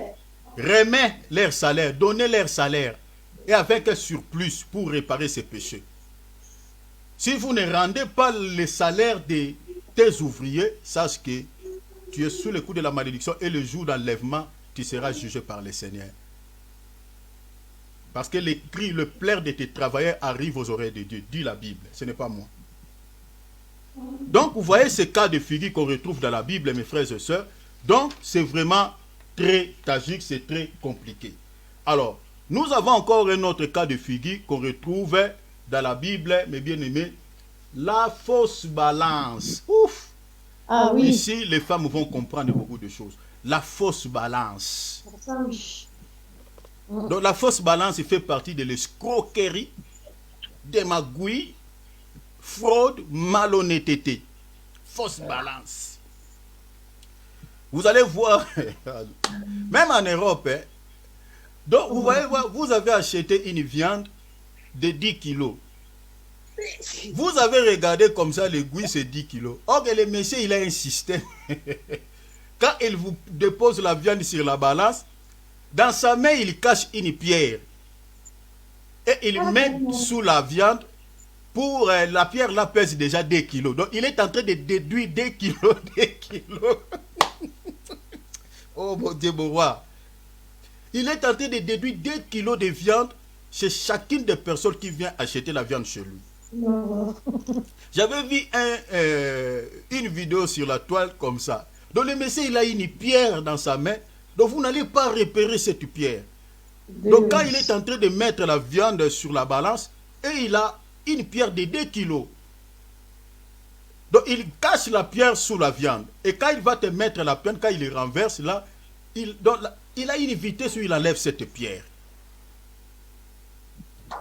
Remets leur salaire, donnez leur salaire. Et avec un surplus pour réparer ces péchés. Si vous ne rendez pas le salaire de tes ouvriers, sache que tu es sous le coup de la malédiction et le jour d'enlèvement, tu seras jugé par le Seigneur. Parce que les cris, le pleur de tes travailleurs arrive aux oreilles de Dieu, dit la Bible, ce n'est pas moi. Donc, vous voyez ce cas de figure qu'on retrouve dans la Bible, mes frères et sœurs. Donc, c'est vraiment très tragique, c'est très compliqué. Alors, nous avons encore un autre cas de figure qu'on retrouve dans la Bible, mes bien-aimés, la fausse balance. Ouf! Ah oui. Ici, les femmes vont comprendre beaucoup de choses. La fausse balance. Donc, la fausse balance fait partie de l'escroquerie, des magouilles, fraude, malhonnêteté. Fausse balance. Vous allez voir, même en Europe, donc vous voyez, vous avez acheté une viande de 10 kilos. Vous avez regardé comme ça l'aiguille, c'est 10 kilos. Or, le monsieur, il a un système. Quand il vous dépose la viande sur la balance, dans sa main, il cache une pierre. Et il met sous la viande. Pour la pierre, là, pèse déjà 2 kilos. Donc, il est en train de déduire 2 kilos, 2 kilos. Oh, mon Dieu, mon roi. Il est en train de déduire 2 kilos de viande chez chacune des personnes qui vient acheter la viande chez lui. J'avais vu une vidéo sur la toile comme ça. Donc le monsieur, il a une pierre dans sa main. Donc vous n'allez pas repérer cette pierre. Donc quand il est en train de mettre la viande sur la balance, et il a une pierre de 2 kilos. Donc il cache la pierre sous la viande. Et quand il va te mettre la pierre, quand il le renverse, là, il a une vitesse où il enlève cette pierre.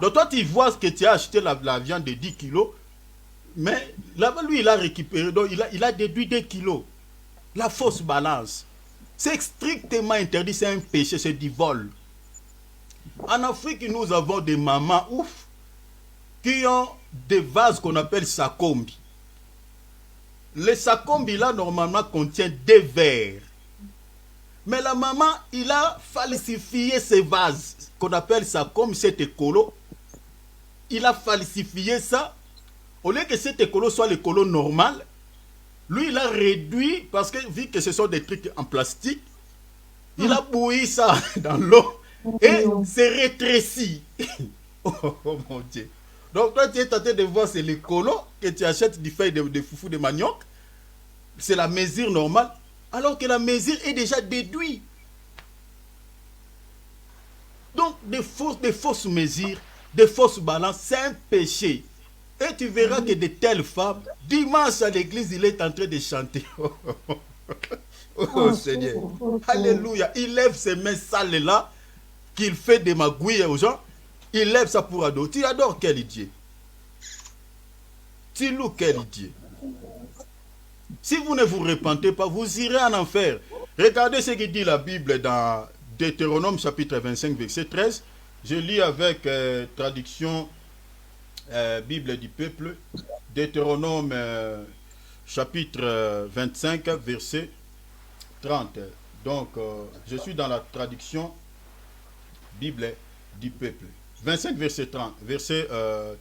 Donc toi, tu vois que tu as acheté la viande de 10 kilos, mais là-bas, lui, il a récupéré, donc il a déduit 2 kilos. La fausse balance. C'est strictement interdit, c'est un péché, c'est du vol. En Afrique, nous avons des mamans ouf qui ont des vases qu'on appelle sakombi. Le sakombi là normalement contient 2 verres. Mais la maman, il a falsifié ces vases qu'on appelle sakombi, cet écolo. Il a falsifié ça. Au lieu que cet écolo soit l'écolo normal, lui il a réduit, parce que vu que ce sont des trucs en plastique, il a bouilli ça dans l'eau et c'est rétréci. Oh mon Dieu. Donc toi tu es tenté de voir, c'est l'écolo que tu achètes du feuille de foufou de manioc. C'est la mesure normale, alors que la mesure est déjà déduite. Donc des fausses mesures, des fausses balances, c'est un péché. Et tu verras que de telles femmes, dimanche à l'église, il est en train de chanter. Oh Seigneur. Alléluia. Il lève ses mains sales là, qu'il fait des magouilles aux gens. Il lève ça pour adorer. Tu adores quel Dieu? Tu loues quel Dieu? Si vous ne vous repentez pas, vous irez en enfer. Regardez ce que dit la Bible dans Deutéronome chapitre 25, verset 13. Je lis avec traduction Bible du peuple. Deutéronome chapitre 25, verset 30. Donc, je suis dans la traduction Bible du peuple. 25, verset 30, verset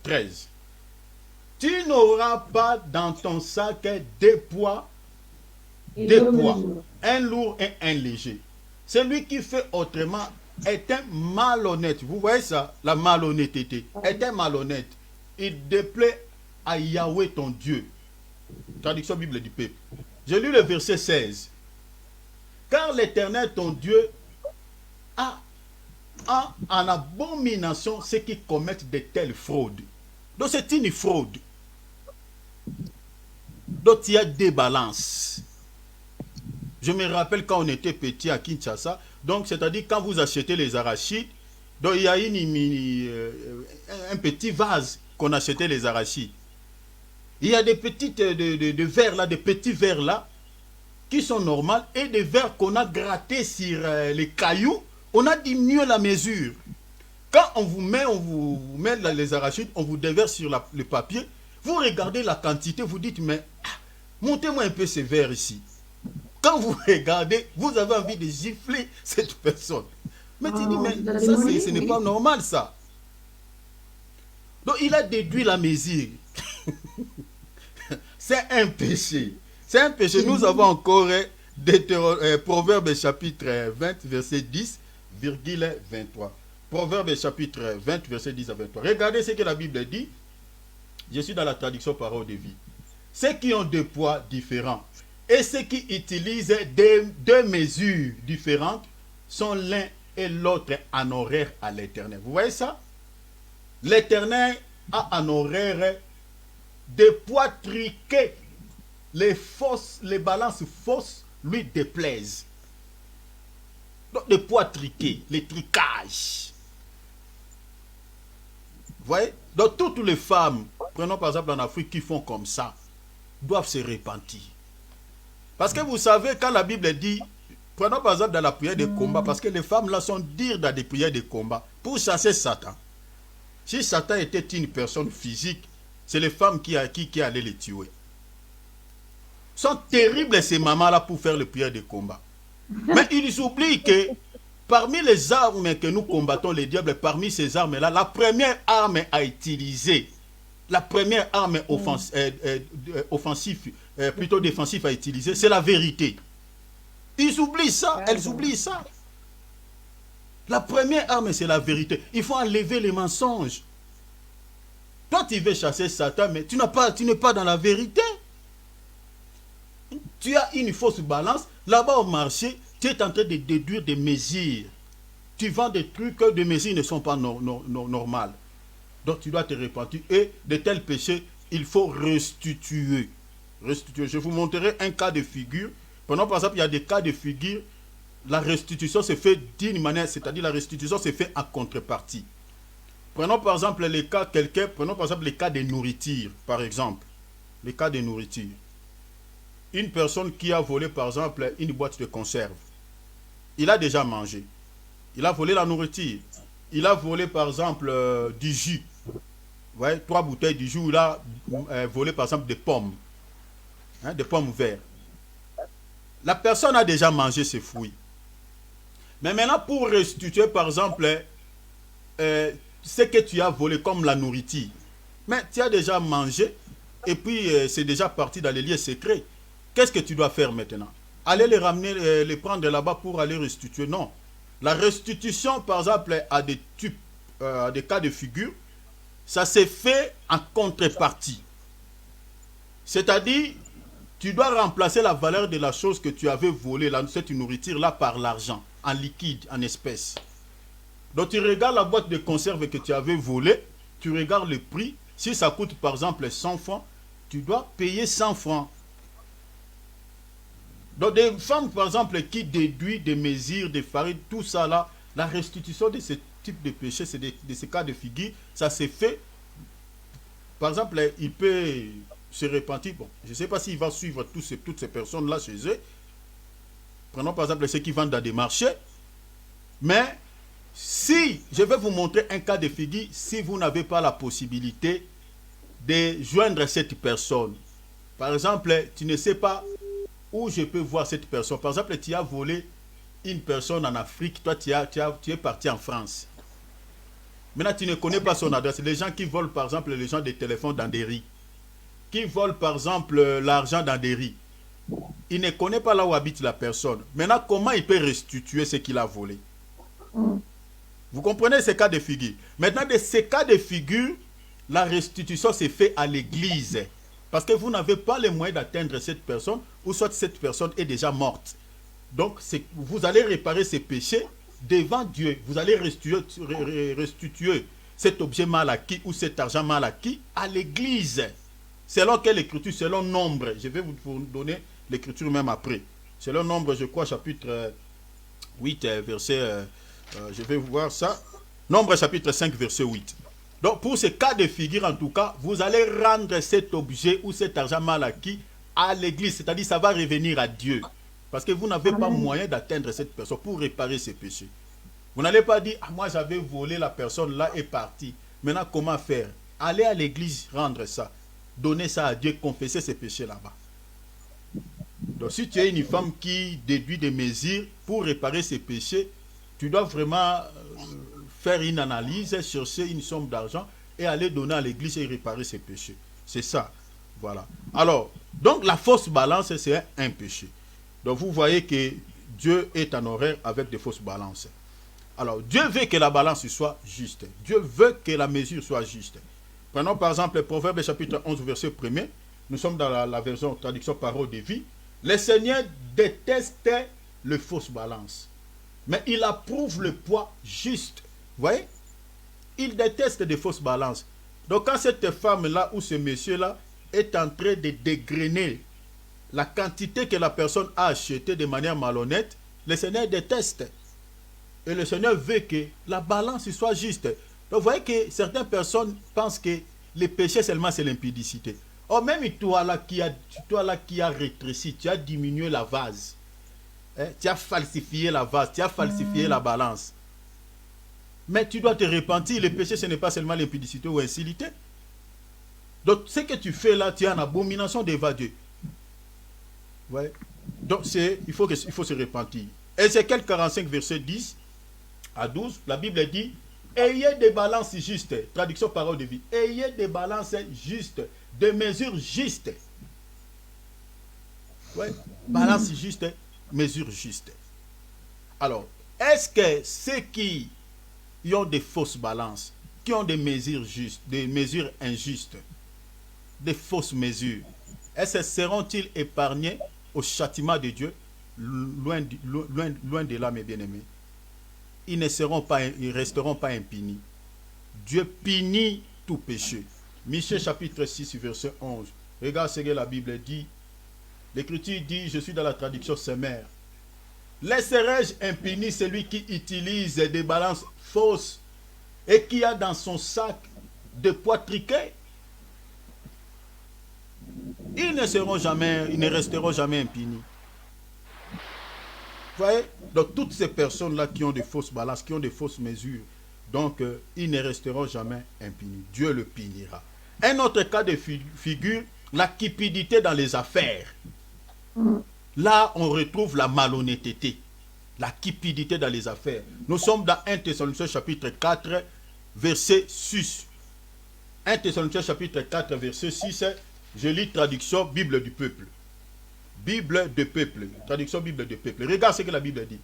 13. Tu n'auras pas dans ton sac 2 poids, un lourd et un léger. Celui qui fait autrement est un malhonnête. Vous voyez ça, la malhonnêteté. Est un malhonnête. Il déplaît à Yahweh ton Dieu. Traduction Bible du peuple. J'ai lu le verset 16. Car l'Éternel ton Dieu a en abomination ceux qui commettent de telles fraudes. Donc c'est une fraude. Donc il y a des balances. Je me rappelle quand on était petit à Kinshasa, donc c'est-à-dire quand vous achetez les arachides, donc il y a un petit vase qu'on achetait les arachides. Il y a des petites de verres là, des petits verres là, qui sont normaux, et des verres qu'on a grattés sur les cailloux, on a diminué la mesure. Quand on vous met les arachides, on vous déverse sur le papier, vous regardez la quantité, vous dites, mais montez-moi un peu ces verres ici. Quand vous regardez, vous avez envie de gifler cette personne. Mais tu dis, mais ça, ce n'est pas normal, ça. Donc, il a déduit la mesure. C'est un péché. C'est un péché. Nous avons encore Proverbe chapitre 20, verset 10, virgule 23. Proverbe chapitre 20, verset 10 à 23. Regardez ce que la Bible dit. Je suis dans la traduction parole de vie. Ceux qui ont 2 poids différents et ceux qui utilisent 2 mesures différentes sont l'un et l'autre en horaire à l'Éternel. Vous voyez ça? L'Éternel a en horaire des poids triqués. Les balances fausses lui déplaisent. Donc les poids triqués, les tricages. Vous voyez? Donc toutes les femmes, prenons par exemple en Afrique, qui font comme ça, doivent se repentir. Parce que vous savez, quand la Bible dit, prenons par exemple dans la prière de combat, parce que les femmes là sont dires dans des prières de combat, pour chasser Satan. Si Satan était une personne physique, c'est les femmes qui allaient les tuer. Sont terribles ces mamans-là pour faire les prières de combat. Mais ils oublient que parmi les armes que nous combattons les diables, parmi ces armes-là, la première arme à utiliser, la première arme offensive, plutôt défensive à utiliser, c'est la vérité. Ils oublient ça, elles oublient ça. La première arme, c'est la vérité. Il faut enlever les mensonges. Toi, tu veux chasser Satan, mais tu n'es pas dans la vérité. Tu as une fausse balance. Là-bas au marché, tu es en train de déduire des mesures. Tu vends des trucs que des mesures ne sont pas normales. Donc tu dois te repentir. Et de tels péchés, il faut restituer. Restituer. Je vous montrerai un cas de figure. Prenons par exemple, il y a des cas de figure. La restitution se fait d'une manière, c'est-à-dire la restitution se fait en contrepartie. Prenons par exemple les cas, prenons par exemple les cas de nourriture, par exemple. Les cas de nourriture. Une personne qui a volé par exemple une boîte de conserve. Il a déjà mangé. Il a volé la nourriture. Il a volé par exemple du jus. Vous voyez, 3 bouteilles de jus. Il a volé par exemple des pommes. Hein, des pommes vertes. La personne a déjà mangé ses fruits. Mais maintenant, pour restituer par exemple ce que tu as volé comme la nourriture. Mais tu as déjà mangé et puis c'est déjà parti dans les lieux secrets. Qu'est-ce que tu dois faire maintenant? Aller les ramener, les prendre là-bas pour aller restituer? Non. La restitution, par exemple, à des types, à des cas de figure, ça s'est fait en contrepartie. C'est-à-dire, tu dois remplacer la valeur de la chose que tu avais volée, cette nourriture-là, par l'argent, en liquide, en espèces. Donc, tu regardes la boîte de conserve que tu avais volée, tu regardes le prix. Si ça coûte, par exemple, 100 francs, tu dois payer 100 francs. Donc, des femmes, par exemple, qui déduisent des mesures, des farines, tout ça là, la restitution de ce type de péché, de ces cas de figure, ça s'est fait. Par exemple, il peut se repentir. Bon, je ne sais pas s'il va suivre toutes ces personnes-là chez eux. Prenons par exemple ceux qui vendent dans des marchés. Mais si, je vais vous montrer un cas de figure, si vous n'avez pas la possibilité de joindre cette personne. Par exemple, tu ne sais pas où je peux voir cette personne. Par exemple, tu as volé une personne en Afrique, toi tu es parti en France. Maintenant, tu ne connais pas son adresse. Les gens qui volent, par exemple, les gens des téléphones dans des riz, qui volent, par exemple, l'argent dans des riz, il ne connaît pas là où habite la personne. Maintenant, comment il peut restituer ce qu'il a volé? Vous comprenez ces cas de figure? Maintenant, de ces cas de figure, la restitution s'est faite à l'église. Parce que vous n'avez pas les moyens d'atteindre cette personne, ou soit cette personne est déjà morte. Donc, vous allez réparer ces péchés devant Dieu. Vous allez restituer cet objet mal acquis ou cet argent mal acquis à l'église. Selon quelle écriture? Selon Nombre. Je vais vous donner l'écriture même après. Selon Nombre, je crois, chapitre 8, verset... je vais vous voir ça. Nombre, chapitre 5, verset 8. Donc, pour ce cas de figure, en tout cas, vous allez rendre cet objet ou cet argent mal acquis à l'église. C'est-à-dire, ça va revenir à Dieu. Parce que vous n'avez pas moyen d'atteindre cette personne pour réparer ses péchés. Vous n'allez pas dire, ah, moi j'avais volé, la personne là est partie. Maintenant, comment faire? Allez à l'église rendre ça. Donnez ça à Dieu, confessez ses péchés là-bas. Donc, si tu es une femme qui déduit des mesures pour réparer ses péchés, tu dois vraiment faire une analyse, chercher une somme d'argent et aller donner à l'église et réparer ses péchés. C'est ça. Voilà. Alors, donc la fausse balance, c'est un péché. Donc vous voyez que Dieu est en horreur avec des fausses balances. Alors, Dieu veut que la balance soit juste. Dieu veut que la mesure soit juste. Prenons par exemple Proverbe chapitre 11, verset 1er. Nous sommes dans la version traduction parole de vie. Le Seigneur déteste les fausses balances, mais il approuve le poids juste. Vous voyez? Il déteste des fausses balances. Donc quand cette femme-là ou ce monsieur-là est en train de dégrainer la quantité que la personne a achetée de manière malhonnête, le Seigneur déteste. Et le Seigneur veut que la balance soit juste. Donc vous voyez que certaines personnes pensent que le péché seulement c'est l'impudicité. Oh, même toi là qui a rétréci, tu as diminué la vase. Hein? Tu as falsifié la vase, tu as falsifié la balance. Mais tu dois te repentir. Le péché, ce n'est pas seulement l'impudicité ou l'incivilité. Donc, ce que tu fais là, tu es en abomination devant Dieu. Ouais. Donc, il faut se repentir. Ézéchiel 45, verset 10 à 12, la Bible dit, ayez des balances justes. Traduction parole de vie. Ayez des balances justes, des mesures justes. Ouais. Balance juste, mesure juste. Alors, Est-ce que ceux qui ont des fausses balances, qui ont des mesures justes, des mesures injustes, des fausses mesures, est-ce que seront-ils épargnés au châtiment de Dieu? Loin de là, mes bien-aimés. Ils ne resteront pas impunis. Dieu punit tout péché. Michée chapitre 6, verset 11. Regarde ce que la Bible dit. L'Écriture dit, je suis dans la traduction Semeur. Laisserai-je impuni celui qui utilise des balances fausses et qui a dans son sac de poids triqués? Ils ne resteront jamais impunis. Vous voyez? Donc toutes ces personnes-là qui ont des fausses balances, qui ont des fausses mesures, donc ils ne resteront jamais impunis. Dieu le punira. Un autre cas de figure, la cupidité dans les affaires. Là, on retrouve la malhonnêteté, la cupidité dans les affaires. Nous sommes dans 1 Thessaloniciens chapitre 4, verset 6. 1 Thessaloniciens chapitre 4, verset 6, je lis traduction Bible du peuple. Bible de peuple, traduction Bible de peuple. Regarde ce que la Bible dit.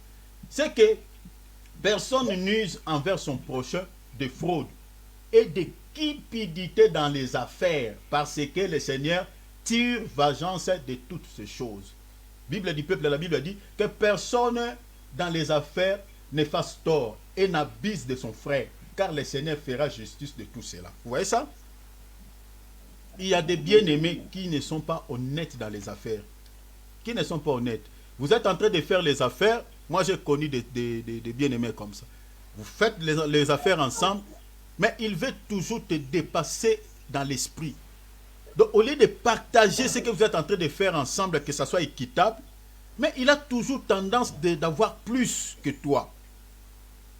C'est que personne n'use envers son prochain de fraude et de cupidité dans les affaires, parce que le Seigneur tire vengeance de toutes ces choses. Bible du peuple, la Bible dit que personne dans les affaires ne fasse tort et n'abuse de son frère, car le Seigneur fera justice de tout cela. Vous voyez ça? Il y a des bien-aimés qui ne sont pas honnêtes dans les affaires. Qui ne sont pas honnêtes. Vous êtes en train de faire les affaires. Moi, j'ai connu des bien-aimés comme ça. Vous faites les affaires ensemble, mais il veut toujours te dépasser dans l'esprit. Donc, au lieu de partager ce que vous êtes en train de faire ensemble, que ça soit équitable, mais il a toujours tendance d'avoir plus que toi.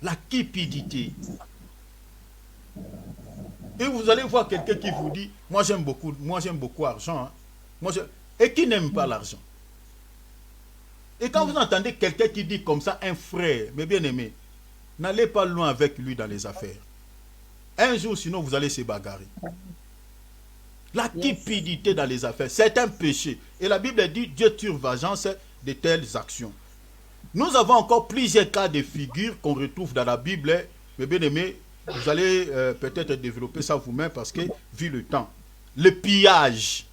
La cupidité. Et vous allez voir quelqu'un qui vous dit, moi j'aime beaucoup l'argent, hein. Et qui n'aime pas l'argent. Et quand vous entendez quelqu'un qui dit comme ça, un frère, mes bien-aimés, n'allez pas loin avec lui dans les affaires. Un jour, sinon, vous allez se bagarrer. La cupidité dans les affaires, c'est un péché. Et la Bible dit, Dieu tire vengeance de telles actions. Nous avons encore plusieurs cas de figure qu'on retrouve dans la Bible. Mes bien-aimés, vous allez peut-être développer ça vous-même parce que, vu le temps. Le pillage.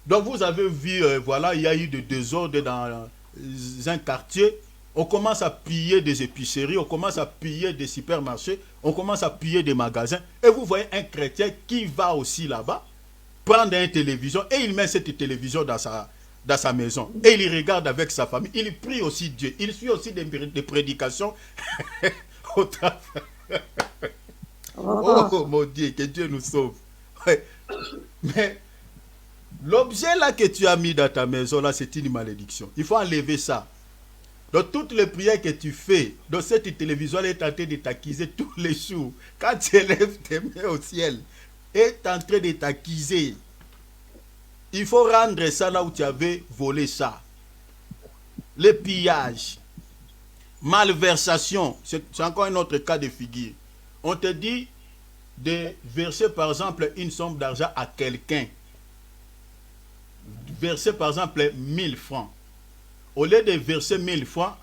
Donc vous avez vu, voilà, il y a eu des désordres dans un quartier. On commence à piller des épiceries, on commence à piller des supermarchés, on commence à piller des magasins. Et vous voyez un chrétien qui va aussi là-bas, prendre une télévision, et il met cette télévision dans sa maison. Et il regarde avec sa famille. Il prie aussi Dieu. Il suit aussi des prédications au travail. Oh mon Dieu, que Dieu nous sauve. Ouais. Mais l'objet là que tu as mis dans ta maison là, c'est une malédiction. Il faut enlever ça. Donc toutes les prières que tu fais, dans cette télévision, elle est en train de t'accuser tous les jours. Quand tu élèves tes mains au ciel, elle est en train de t'accuser. Il faut rendre ça là où tu avais volé ça. Le pillage, malversation, c'est encore un autre cas de figure. On te dit de verser par exemple une somme d'argent à quelqu'un. Verser par exemple 1000 francs. Au lieu de verser 1000 francs,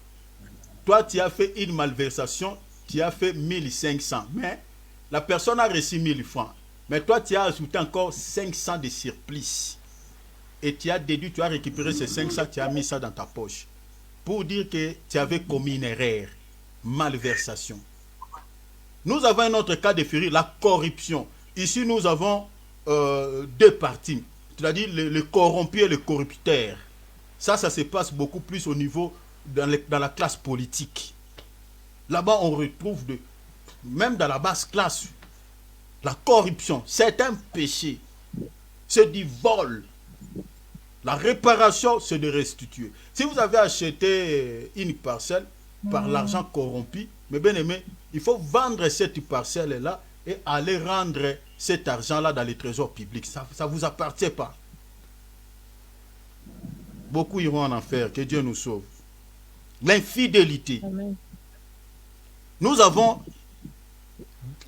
toi tu as fait une malversation, tu as fait 1500. Mais la personne a reçu 1000 francs. Mais toi tu as ajouté encore 500 de surplus. Et tu as déduit, tu as récupéré ces 500, tu as mis ça dans ta poche. Pour dire que tu avais commis une erreur. Malversation. Nous avons un autre cas de figure, la corruption. Ici nous avons deux parties. C'est-à-dire le corrompu et le corrupteur. Ça se passe beaucoup plus au niveau dans la classe politique. Là-bas, on retrouve, même dans la basse classe, la corruption. C'est un péché. C'est du vol. La réparation, c'est de restituer. Si vous avez acheté une parcelle par l'argent corrompu, mes bien-aimés, il faut vendre cette parcelle-là et aller rendre cet argent-là dans les trésors publics. Ça ne vous appartient pas. Beaucoup iront en enfer. Que Dieu nous sauve. L'infidélité. Nous avons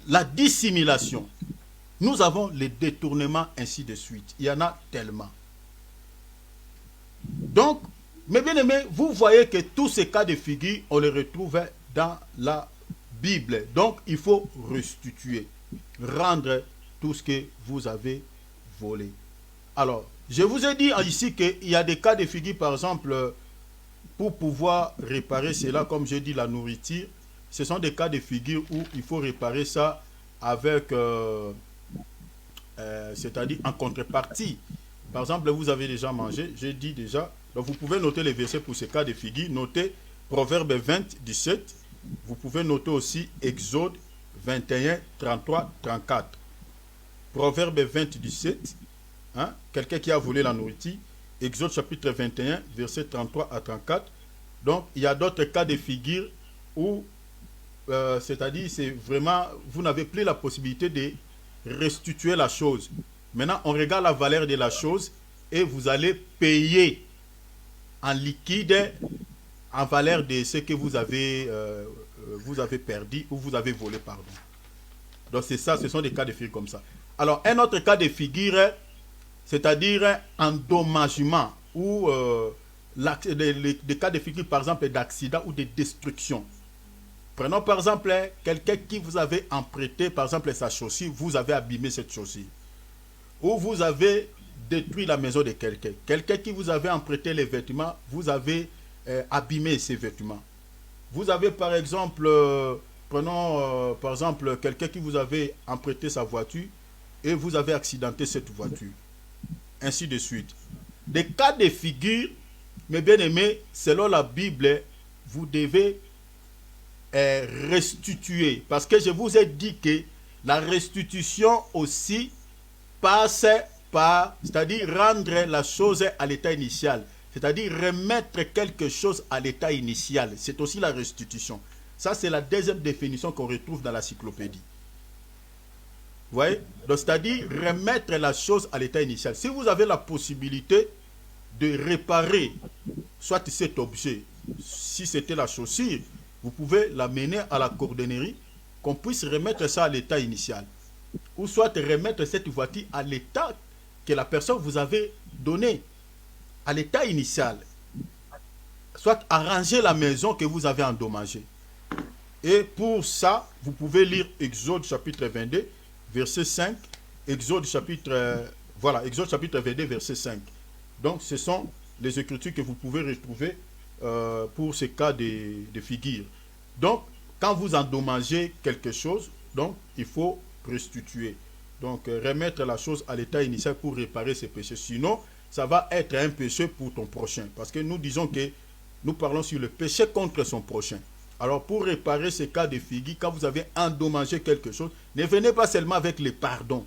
la dissimulation. Nous avons les détournements, ainsi de suite. Il y en a tellement. Donc, Mais bien aimé, vous voyez que tous ces cas de figure, on les retrouve dans la Bible. Donc, il faut restituer, rendre tout ce que vous avez volé. Alors, je vous ai dit ici qu'il y a des cas de figure, par exemple, pour pouvoir réparer cela, comme j'ai dit, la nourriture. Ce sont des cas de figure où il faut réparer ça avec, c'est-à-dire en contrepartie. Par exemple, vous avez déjà mangé, j'ai dit déjà. Donc, vous pouvez noter les versets pour ces cas de figure. Notez Proverbe 20, 17. Vous pouvez noter aussi Exode 21, 33, 34. Proverbe 20, 17. Hein? Quelqu'un qui a volé la nourriture. Exode chapitre 21, versets 33 à 34. Donc, il y a d'autres cas de figure où, c'est-à-dire, c'est vraiment, vous n'avez plus la possibilité de restituer la chose. Maintenant, on regarde la valeur de la chose et vous allez payer en liquide en valeur de ce que vous avez perdu ou vous avez volé, pardon. Donc, c'est ça, ce sont des cas de figure comme ça. Alors, un autre cas de figure, c'est-à-dire endommagement ou des cas de figure, par exemple, d'accident ou de destruction. Prenons par exemple quelqu'un qui vous avait emprunté, par exemple, sa chaussure, vous avez abîmé cette chaussure. Ou vous avez détruit la maison de quelqu'un. Quelqu'un qui vous avait emprunté les vêtements, vous avez abîmé ces vêtements. Vous avez par exemple, prenons par exemple quelqu'un qui vous avait emprunté sa voiture et vous avez accidenté cette voiture. Ainsi de suite. Des cas de figure, mes bien-aimés, selon la Bible, vous devez restituer. Parce que je vous ai dit que la restitution aussi passe par, c'est-à-dire rendre la chose à l'état initial. C'est-à-dire remettre quelque chose à l'état initial. C'est aussi la restitution. Ça, c'est la deuxième définition qu'on retrouve dans la cyclopédie. Vous voyez? Donc, c'est-à-dire remettre la chose à l'état initial. Si vous avez la possibilité de réparer soit cet objet, si c'était la chaussure, vous pouvez l'amener à la cordonnerie, qu'on puisse remettre ça à l'état initial. Ou soit remettre cette voiture à l'état que la personne vous avait donné, à l'état initial. Soit arranger la maison que vous avez endommagée. Et pour ça, vous pouvez lire Exode chapitre 22, verset 5. Exode chapitre 22, verset 5. Donc, ce sont les écritures que vous pouvez retrouver pour ces cas de figure. Donc, quand vous endommagez quelque chose, donc, il faut restituer. Donc, remettre la chose à l'état initial pour réparer ses péchés. Sinon, ça va être un péché pour ton prochain. Parce que nous disons que nous parlons sur le péché contre son prochain. Alors, pour réparer ces cas de figure, quand vous avez endommagé quelque chose, ne venez pas seulement avec les pardons.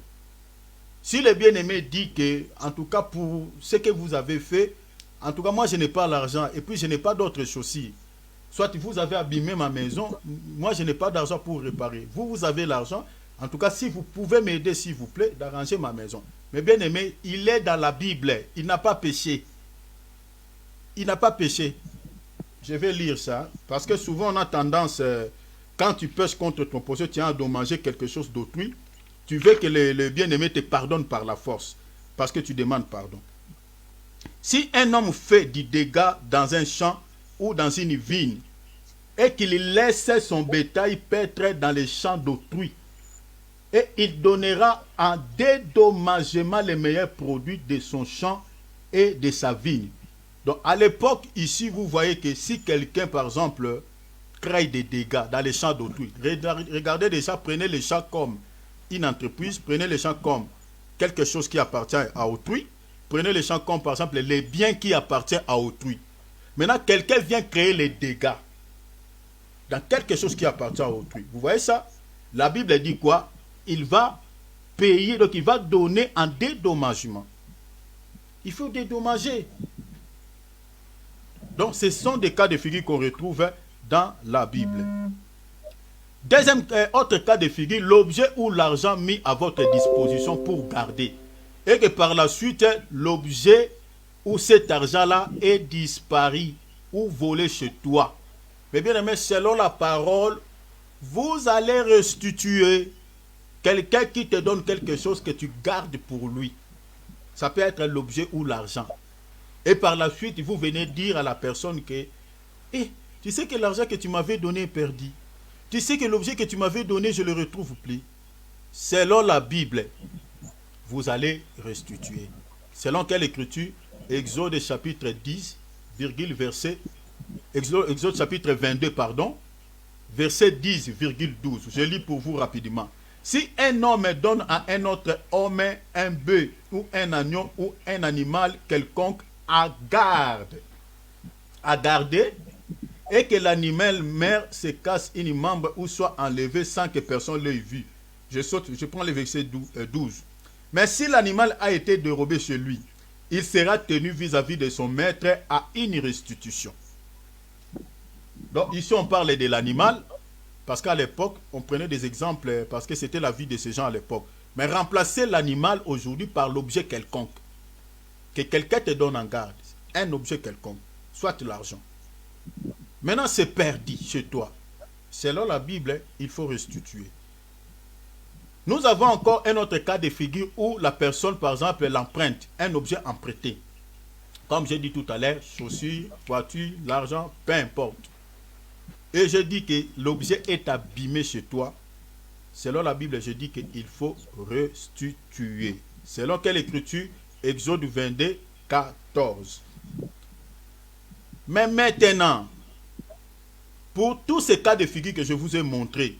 Si le bien-aimé dit que, en tout cas, pour ce que vous avez fait, en tout cas, moi, je n'ai pas l'argent et puis je n'ai pas d'autres chaussures. Soit vous avez abîmé ma maison, moi, je n'ai pas d'argent pour réparer. Vous avez l'argent. En tout cas, si vous pouvez m'aider, s'il vous plaît, d'arranger ma maison. Mais bien aimé, il est dans la Bible. Il n'a pas péché. Il n'a pas péché. Je vais lire ça. Parce que souvent, on a tendance, quand tu pêches contre ton prochain, tu as endommagé quelque chose d'autrui. Tu veux que le bien-aimé te pardonne par la force. Parce que tu demandes pardon. Si un homme fait du dégât dans un champ ou dans une vigne, et qu'il laisse son bétail paître dans les champs d'autrui, et il donnera en dédommagement les meilleurs produits de son champ et de sa vigne. Donc, à l'époque, ici, vous voyez que si quelqu'un, par exemple, crée des dégâts dans les champs d'autrui, regardez déjà, prenez les champs comme une entreprise, prenez les champs comme quelque chose qui appartient à autrui, prenez les champs comme, par exemple, les biens qui appartiennent à autrui. Maintenant, quelqu'un vient créer les dégâts dans quelque chose qui appartient à autrui. Vous voyez ça? La Bible dit quoi? Il va payer, donc il va donner en dédommagement. Il faut dédommager. Donc, ce sont des cas de figure qu'on retrouve dans la Bible. Deuxième, autre cas de figure, l'objet ou l'argent mis à votre disposition pour garder. Et que par la suite, l'objet ou cet argent-là est disparu ou volé chez toi. Mais bien aimé, selon la parole, vous allez restituer. Quelqu'un qui te donne quelque chose que tu gardes pour lui. Ça peut être l'objet ou l'argent. Et par la suite, vous venez dire à la personne que, eh, tu sais que l'argent que tu m'avais donné est perdu. Tu sais que l'objet que tu m'avais donné, je le retrouve plus. Selon la Bible, vous allez restituer. Selon quelle écriture? Exode chapitre 10, verset, Exode chapitre 22, pardon, verset 10,12. Je lis pour vous rapidement. Si un homme donne à un autre homme un bœuf ou un agneau ou un animal quelconque à garder, et que l'animal meurt, se casse une membre ou soit enlevé sans que personne l'ait vu. Je prends le verset 12. Mais si l'animal a été dérobé chez lui, il sera tenu vis-à-vis de son maître à une restitution. Donc ici on parle de l'animal, parce qu'à l'époque, on prenait des exemples, parce que c'était la vie de ces gens à l'époque. Mais remplacer l'animal aujourd'hui par l'objet quelconque. Que quelqu'un te donne en garde, un objet quelconque, soit l'argent. Maintenant c'est perdu chez toi. Selon la Bible, il faut restituer. Nous avons encore un autre cas de figure où la personne, par exemple, l'emprunte, un objet emprunté. Comme j'ai dit tout à l'heure, chaussures, voiture, l'argent, peu importe. Et je dis que l'objet est abîmé chez toi. Selon la Bible, je dis qu'il faut restituer. Selon quelle écriture? Exode 22, 14. Mais maintenant, pour tous ces cas de figure que je vous ai montrés,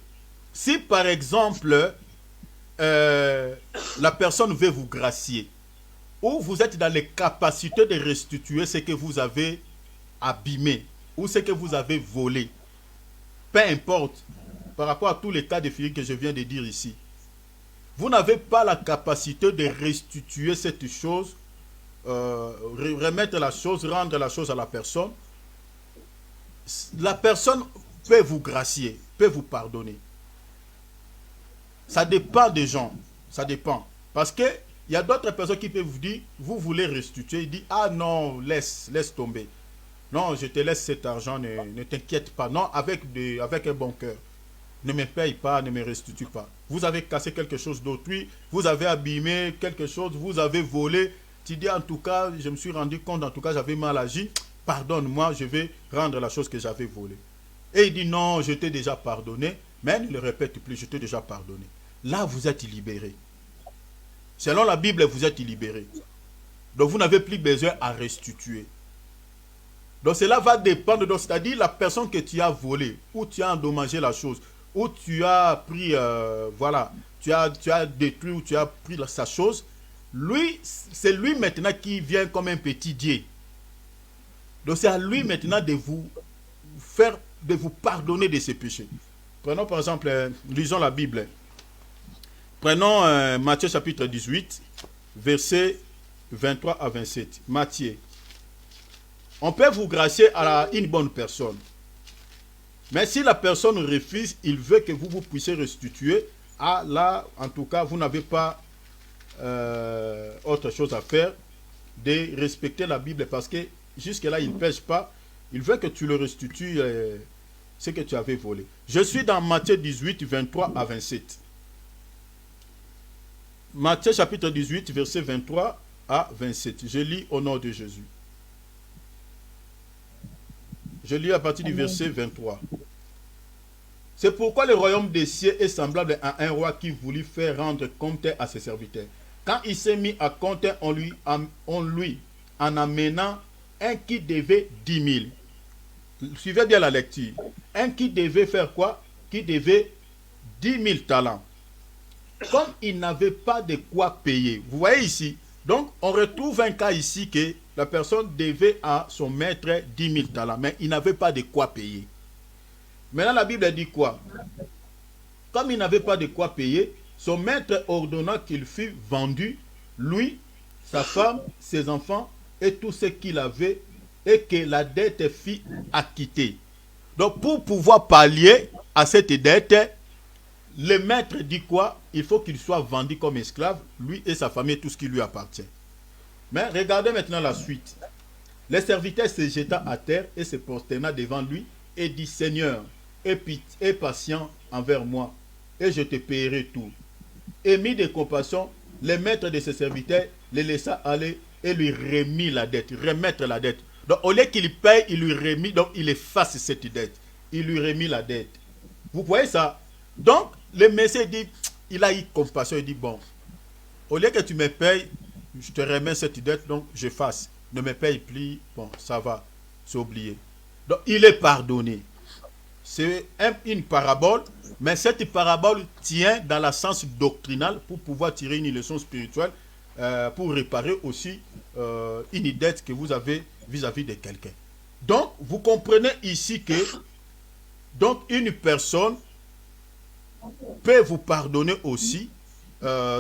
si par exemple, la personne veut vous gracier, ou vous êtes dans les capacités de restituer ce que vous avez abîmé, ou ce que vous avez volé, peu importe, par rapport à tous les cas de figure que je viens de dire ici, vous n'avez pas la capacité de restituer cette chose, remettre la chose, rendre la chose à la personne peut vous gracier, peut vous pardonner. Ça dépend des gens, ça dépend. Parce que il y a d'autres personnes qui peuvent vous dire, vous voulez restituer, il dit, ah non, laisse tomber. Non, je te laisse cet argent, ne t'inquiète pas. Non, avec un bon cœur. Ne me paye pas, ne me restitue pas. Vous avez cassé quelque chose d'autrui, vous avez abîmé quelque chose, vous avez volé. Tu dis, en tout cas, je me suis rendu compte, en tout cas, j'avais mal agi. Pardonne-moi, je vais rendre la chose que j'avais volée. Et il dit, non, je t'ai déjà pardonné, mais ne le répète plus, je t'ai déjà pardonné. Là, vous êtes libéré. Selon la Bible, vous êtes libéré. Donc, vous n'avez plus besoin à restituer. Donc, cela va dépendre, c'est-à-dire la personne que tu as volée, ou tu as endommagé la chose, ou tu as pris, voilà, tu as détruit, ou tu as pris sa chose. Lui, c'est lui maintenant qui vient comme un petit Dieu. Donc, c'est à lui maintenant de vous pardonner de ses péchés. Prenons par exemple, lisons la Bible. Prenons Matthieu chapitre 18, versets 23 à 27. Matthieu. On peut vous gracier à une bonne personne. Mais si la personne refuse, il veut que vous puissiez restituer. Ah là, en tout cas, vous n'avez pas autre chose à faire de respecter la Bible. Parce que jusque-là, il ne pêche pas. Il veut que tu le restitues ce que tu avais volé. Je suis dans Matthieu 18, 23 à 27. Matthieu chapitre 18, versets 23 à 27. Je lis au nom de Jésus. Je lis à partir du verset 23. C'est pourquoi le royaume des cieux est semblable à un roi qui voulut faire rendre compte à ses serviteurs. Quand il s'est mis à compter, on lui en amenant un qui devait 10 000. Suivez bien la lecture. Un qui devait faire quoi? Qui devait 10 000 talents. Comme il n'avait pas de quoi payer. Vous voyez ici. Donc, on retrouve un cas ici que la personne devait à son maître 10 000 talents. Mais il n'avait pas de quoi payer. Maintenant, la Bible dit quoi? Comme il n'avait pas de quoi payer, son maître ordonna qu'il fût vendu, lui, sa femme, ses enfants et tout ce qu'il avait, et que la dette fût acquittée. Donc, pour pouvoir pallier à cette dette, le maître dit quoi? Il faut qu'il soit vendu comme esclave, lui et sa famille, tout ce qui lui appartient. Mais regardez maintenant la suite. Le serviteur se jeta à terre et se prosterna devant lui et dit, Seigneur, aie patient envers moi, et je te paierai tout. Et mis de compassion, le maître de ses serviteurs le laissa aller et lui remit la dette, remettre la dette. Donc au lieu qu'il paye, il lui remit, donc il efface cette dette. Il lui remit la dette. Vous voyez ça? Donc le Messie dit, il a eu compassion, il dit, bon, au lieu que tu me payes, je te remets cette dette, donc j'efface. Ne me paye plus, bon, ça va, c'est oublié. Donc il est pardonné. C'est une parabole, mais cette parabole tient dans la sens doctrinal pour pouvoir tirer une leçon spirituelle, pour réparer aussi une dette que vous avez vis-à-vis de quelqu'un. Donc, vous comprenez ici que donc une personne peut vous pardonner aussi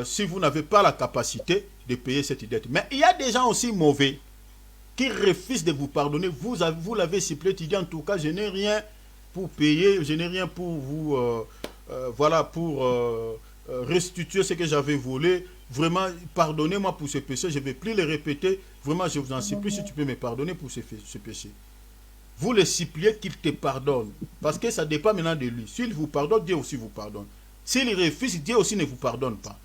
si vous n'avez pas la capacité de payer cette dette. Mais il y a des gens aussi mauvais qui refusent de vous pardonner. Vous l'avez ciblé, tu dis en tout cas, je n'ai rien pour payer, je n'ai rien pour vous, voilà, pour restituer ce que j'avais volé. Vraiment, pardonnez-moi pour ce péché, je ne vais plus le répéter. Vraiment, je vous en supplie, si tu peux me pardonner pour ce péché. Vous le suppliez qu'il te pardonne. Parce que ça dépend maintenant de lui. S'il vous pardonne, Dieu aussi vous pardonne. S'il refuse, Dieu aussi ne vous pardonne pas.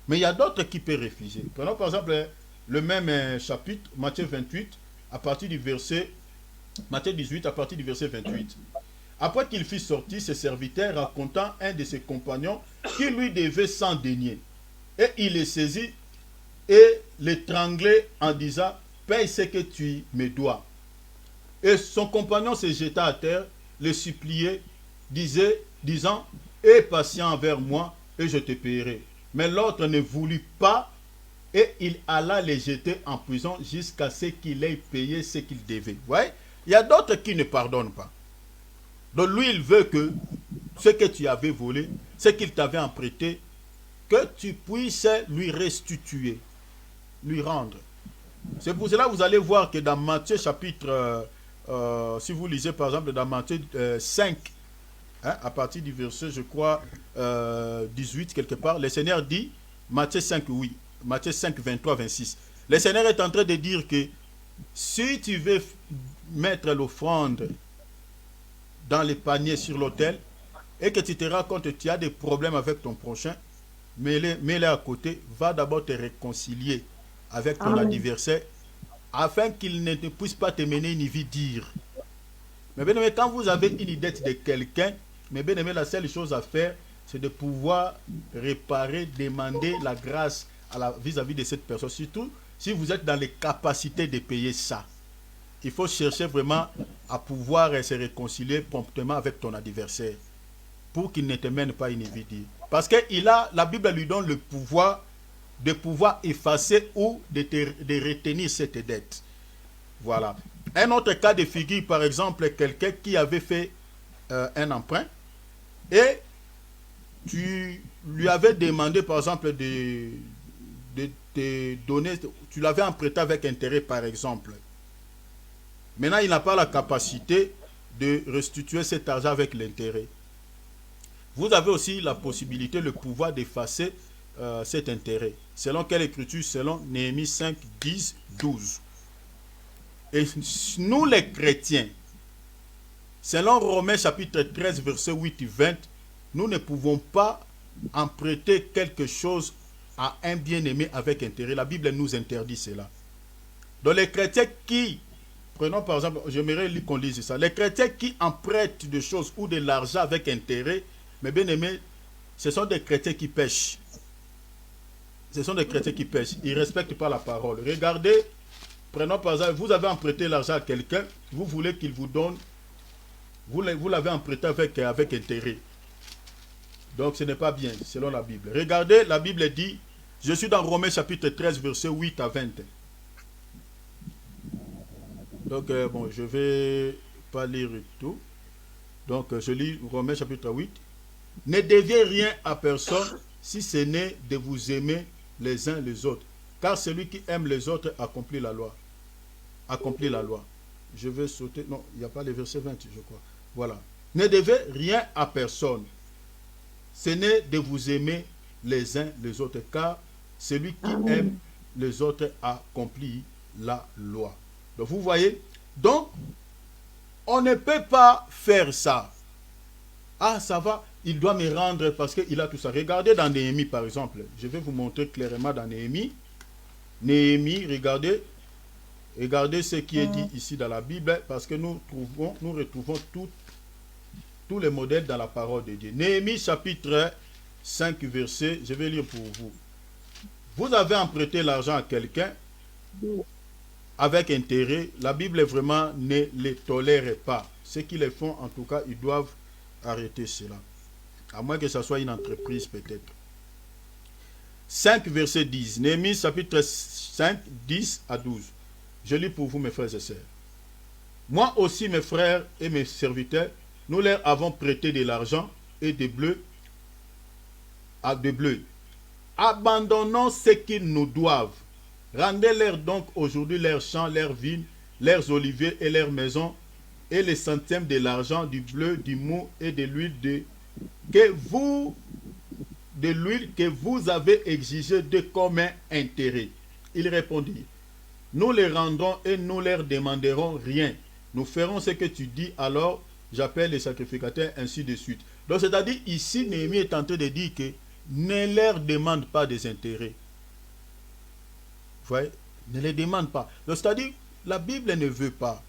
Mais il y a d'autres qui peuvent refuser. Prenons par exemple le même chapitre, Matthieu 28, à partir du verset, Matthieu 18, à partir du verset 28. Après qu'il fut sorti, ses serviteurs racontant un de ses compagnons qui lui devait 100 deniers. Et il le saisit et l'étranglait en disant, paye ce que tu me dois. Et son compagnon se jeta à terre, le suppliait, disant, aie patient envers moi et je te paierai. Mais l'autre ne voulut pas et il alla les jeter en prison jusqu'à ce qu'il ait payé ce qu'il devait. Vous voyez, il y a d'autres qui ne pardonnent pas. Donc lui, il veut que ce que tu avais volé, ce qu'il t'avait emprunté, que tu puisses lui restituer, lui rendre. C'est pour cela que vous allez voir que dans Matthieu chapitre, si vous lisez par exemple dans Matthieu 5, hein, à partir du verset, je crois, 18 quelque part, le Seigneur dit, Matthieu 5, oui, Matthieu 5, 23, 26. Le Seigneur est en train de dire que si tu veux mettre l'offrande dans les paniers sur l'autel et que tu te rends compte que tu as des problèmes avec ton prochain, mets-le à côté, va d'abord te réconcilier avec ton adversaire afin qu'il ne puisse pas te mener une vie dure. Mais bien aimé, quand vous avez une dette de quelqu'un, mais bien aimé, la seule chose à faire, c'est de pouvoir réparer, demander la grâce vis-à-vis de cette personne. Surtout si vous êtes dans les capacités de payer ça. Il faut chercher vraiment à pouvoir se réconcilier promptement avec ton adversaire pour qu'il ne te mène pas une vie dure. Parce que la Bible lui donne le pouvoir de pouvoir effacer ou de retenir cette dette. Voilà. Un autre cas de figure, par exemple, quelqu'un qui avait fait un emprunt et tu lui avais demandé, par exemple, de te donner, tu l'avais emprunté avec intérêt, par exemple. Maintenant, il n'a pas la capacité de restituer cet argent avec l'intérêt. Vous avez aussi la possibilité, le pouvoir d'effacer cet intérêt. Selon quelle écriture? Selon Néhémie 5, 10, 12. Et nous les chrétiens, selon Romains chapitre 13, verset 8 et 20, nous ne pouvons pas emprunter quelque chose à un bien-aimé avec intérêt. La Bible nous interdit cela. Donc les chrétiens qui, prenons par exemple, j'aimerais qu'on lise ça, les chrétiens qui empruntent des choses ou de l'argent avec intérêt, mais bien aimé, ce sont des chrétiens qui pêchent. Ce sont des chrétiens qui pêchent. Ils ne respectent pas la parole. Regardez, prenons par exemple, vous avez emprunté l'argent à quelqu'un, vous voulez qu'il vous donne, vous l'avez emprunté avec intérêt. Donc ce n'est pas bien, selon la Bible. Regardez, la Bible dit, je suis dans Romains chapitre 13, verset 8 à 20. Donc, bon, je ne vais pas lire tout. Donc, je lis Romains chapitre 8. Ne deviez rien à personne si ce n'est de vous aimer les uns les autres. Car celui qui aime les autres accomplit la loi. Accomplit la loi. Je vais sauter. Non, il n'y a pas le verset 20, je crois. Voilà. Ne devez rien à personne. Ce n'est de vous aimer les uns les autres. Car celui qui aime les autres accomplit la loi. Donc, vous voyez. Donc, on ne peut pas faire ça. Ah, ça va. Il doit me rendre parce qu'il a tout ça. Regardez dans Néhémie, par exemple. Je vais vous montrer clairement dans Néhémie. Néhémie, regardez ce qui est dit ici dans la Bible, parce que nous retrouvons tous les modèles dans la parole de Dieu. Néhémie chapitre 5 verset, je vais lire pour vous. Vous avez emprunté l'argent à quelqu'un avec intérêt, la Bible vraiment ne les tolère pas. Ceux qui les font, en tout cas, ils doivent arrêter cela. À moins que ce soit une entreprise peut-être. 5 verset 10. Néhémie chapitre 5, 10 à 12. Je lis pour vous mes frères et sœurs. Moi aussi mes frères et mes serviteurs, nous leur avons prêté de l'argent et des bleus à des bleus. Abandonnons ce qu'ils nous doivent. Rendez-leur donc aujourd'hui leurs champs, leurs vignes, leurs oliviers et leurs maisons, et les centièmes de l'argent, du bleu, du mou et de l'huile que vous avez exigé de commun intérêt. Ils répondirent, nous les rendrons et nous leur demanderons rien. Nous ferons ce que tu dis, alors j'appelle les sacrificateurs, ainsi de suite. Donc c'est-à-dire ici, Néhémie est en train de dire que ne leur demande pas des intérêts. Vous voyez, ne les demande pas. C'est-à-dire, la Bible ne veut pas.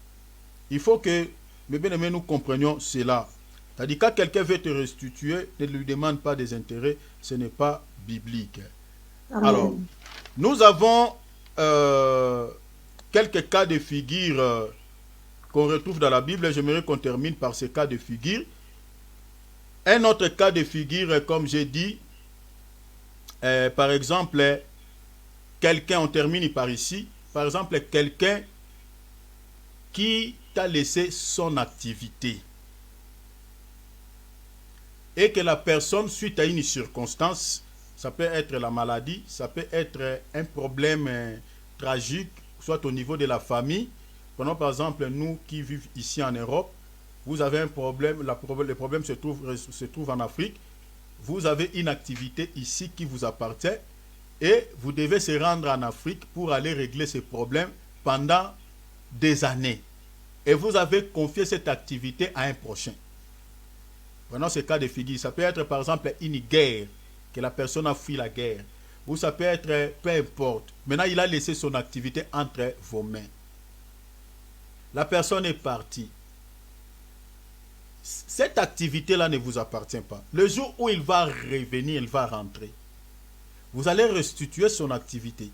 Il faut que, mes bien-aimés, nous comprenions cela. C'est-à-dire, quand quelqu'un veut te restituer, ne lui demande pas des intérêts, ce n'est pas biblique. Amen. Alors, nous avons quelques cas de figure qu'on retrouve dans la Bible. J'aimerais qu'on termine par ces cas de figure. Un autre cas de figure, comme j'ai dit, par exemple, quelqu'un, on termine par ici, par exemple, quelqu'un qui t'a laissé son activité et que la personne, suite à une circonstance, ça peut être la maladie, ça peut être un problème tragique, soit au niveau de la famille. Prenons par exemple, nous qui vivons ici en Europe, vous avez un problème, le problème se trouve en Afrique, vous avez une activité ici qui vous appartient, et vous devez se rendre en Afrique pour aller régler ces problèmes pendant des années. Et vous avez confié cette activité à un prochain. Prenons ce cas de figure. Ça peut être par exemple une guerre, que la personne a fui la guerre. Ou ça peut être, peu importe. Maintenant, il a laissé son activité entre vos mains. La personne est partie. Cette activité-là ne vous appartient pas. Le jour où il va revenir, il va rentrer. Vous allez restituer son activité.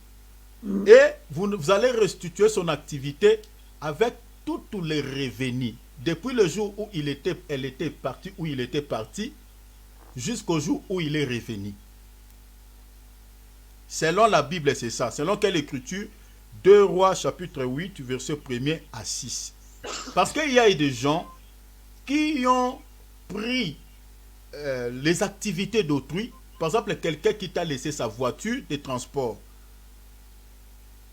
Et vous allez restituer son activité avec tous les revenus. Depuis le jour où elle était partie, où il était parti, jusqu'au jour où il est revenu. Selon la Bible, c'est ça. Selon quelle écriture? 2 Rois, chapitre 8, verset 1er à 6. Parce qu'il y a des gens qui ont pris les activités d'autrui. Par exemple, quelqu'un qui t'a laissé sa voiture de transport.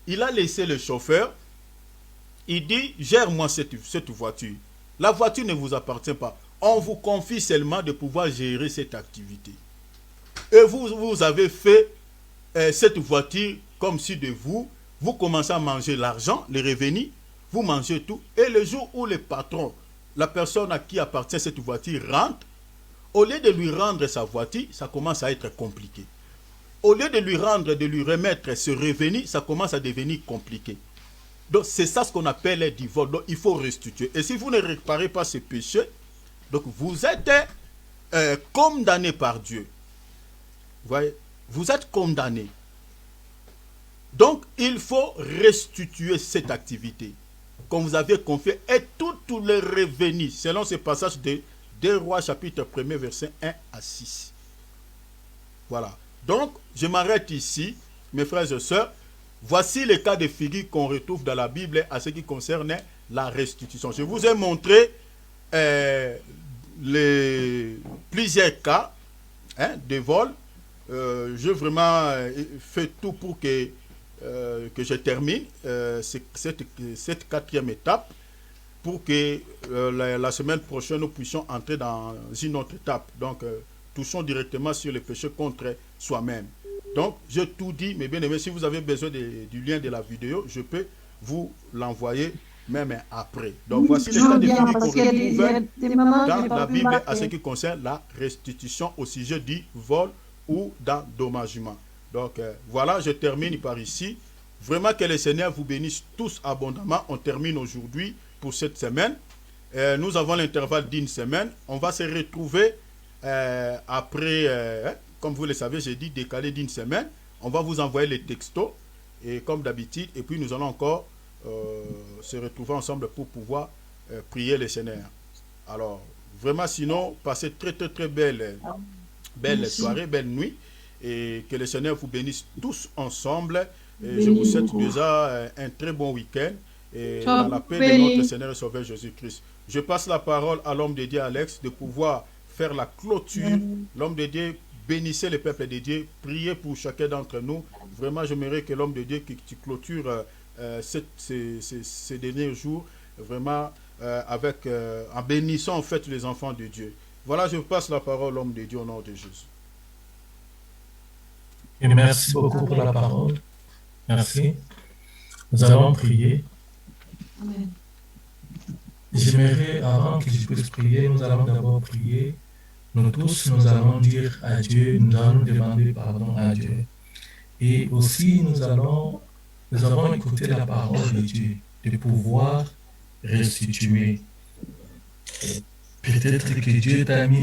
Il a laissé le chauffeur. Il dit, gère-moi cette voiture. La voiture ne vous appartient pas. On vous confie seulement de pouvoir gérer cette activité. Et vous avez fait cette voiture comme si de vous commencez à manger l'argent, les revenus, vous mangez tout. Et le jour où le patron, la personne à qui appartient cette voiture rentre, au lieu de lui rendre sa voiture, ça commence à être compliqué. Au lieu de lui remettre ce revenu, ça commence à devenir compliqué. Donc c'est ça ce qu'on appelle le divorce. Donc il faut restituer. Et si vous ne réparez pas ce péché, donc vous êtes condamné par Dieu. Vous voyez, vous êtes condamné. Donc il faut restituer cette activité qu'on vous avait confiée et tous les revenus, selon ce passage de 2 Rois chapitre 1er verset 1 à 6. Voilà. Donc, je m'arrête ici, mes frères et sœurs. Voici les cas de figure qu'on retrouve dans la Bible à ce qui concerne la restitution. Je vous ai montré plusieurs cas de vol. J'ai vraiment fait tout pour que je termine cette quatrième étape, pour que la semaine prochaine, nous puissions entrer dans une autre étape. Donc, touchons directement sur le péché contre soi-même. Donc, j'ai tout dit, mes bien-aimés. Si vous avez besoin du lien de la vidéo, je peux vous l'envoyer même après. Donc, voici les cas de figure qu'on retrouve dans la Bible à ce qui concerne la restitution au sujet du vol ou d'endommagement. Donc, voilà, je termine par ici. Vraiment que le Seigneur vous bénisse tous abondamment. On termine aujourd'hui pour cette semaine. Nous avons l'intervalle d'une semaine. On va se retrouver après, comme vous le savez, j'ai dit décalé d'une semaine. On va vous envoyer les textos, et comme d'habitude, et puis nous allons encore se retrouver ensemble pour pouvoir prier le Seigneur. Alors, vraiment, sinon, passez très belle soirée, belle nuit, et que le Seigneur vous bénisse tous ensemble. Et je vous souhaite déjà un très bon week-end, et dans la paix de notre Seigneur et Sauveur Jésus-Christ. Je passe la parole à l'homme de Dieu, Alex, de pouvoir faire la clôture. L'homme de Dieu, bénissez le peuple de Dieu, priez pour chacun d'entre nous. Vraiment, j'aimerais que l'homme de Dieu qui clôture ces derniers jours, vraiment en bénissant en fait les enfants de Dieu. Voilà, je passe la parole à l'homme de Dieu au nom de Jésus. Et merci beaucoup pour la parole. Merci. Nous allons prier. Amen. J'aimerais, avant que je puisse prier, nous allons d'abord prier. Nous tous, nous allons dire à Dieu, nous allons demander pardon à Dieu. Et aussi, nous avons écouté la parole de Dieu, de pouvoir restituer. Peut-être que Dieu t'a mis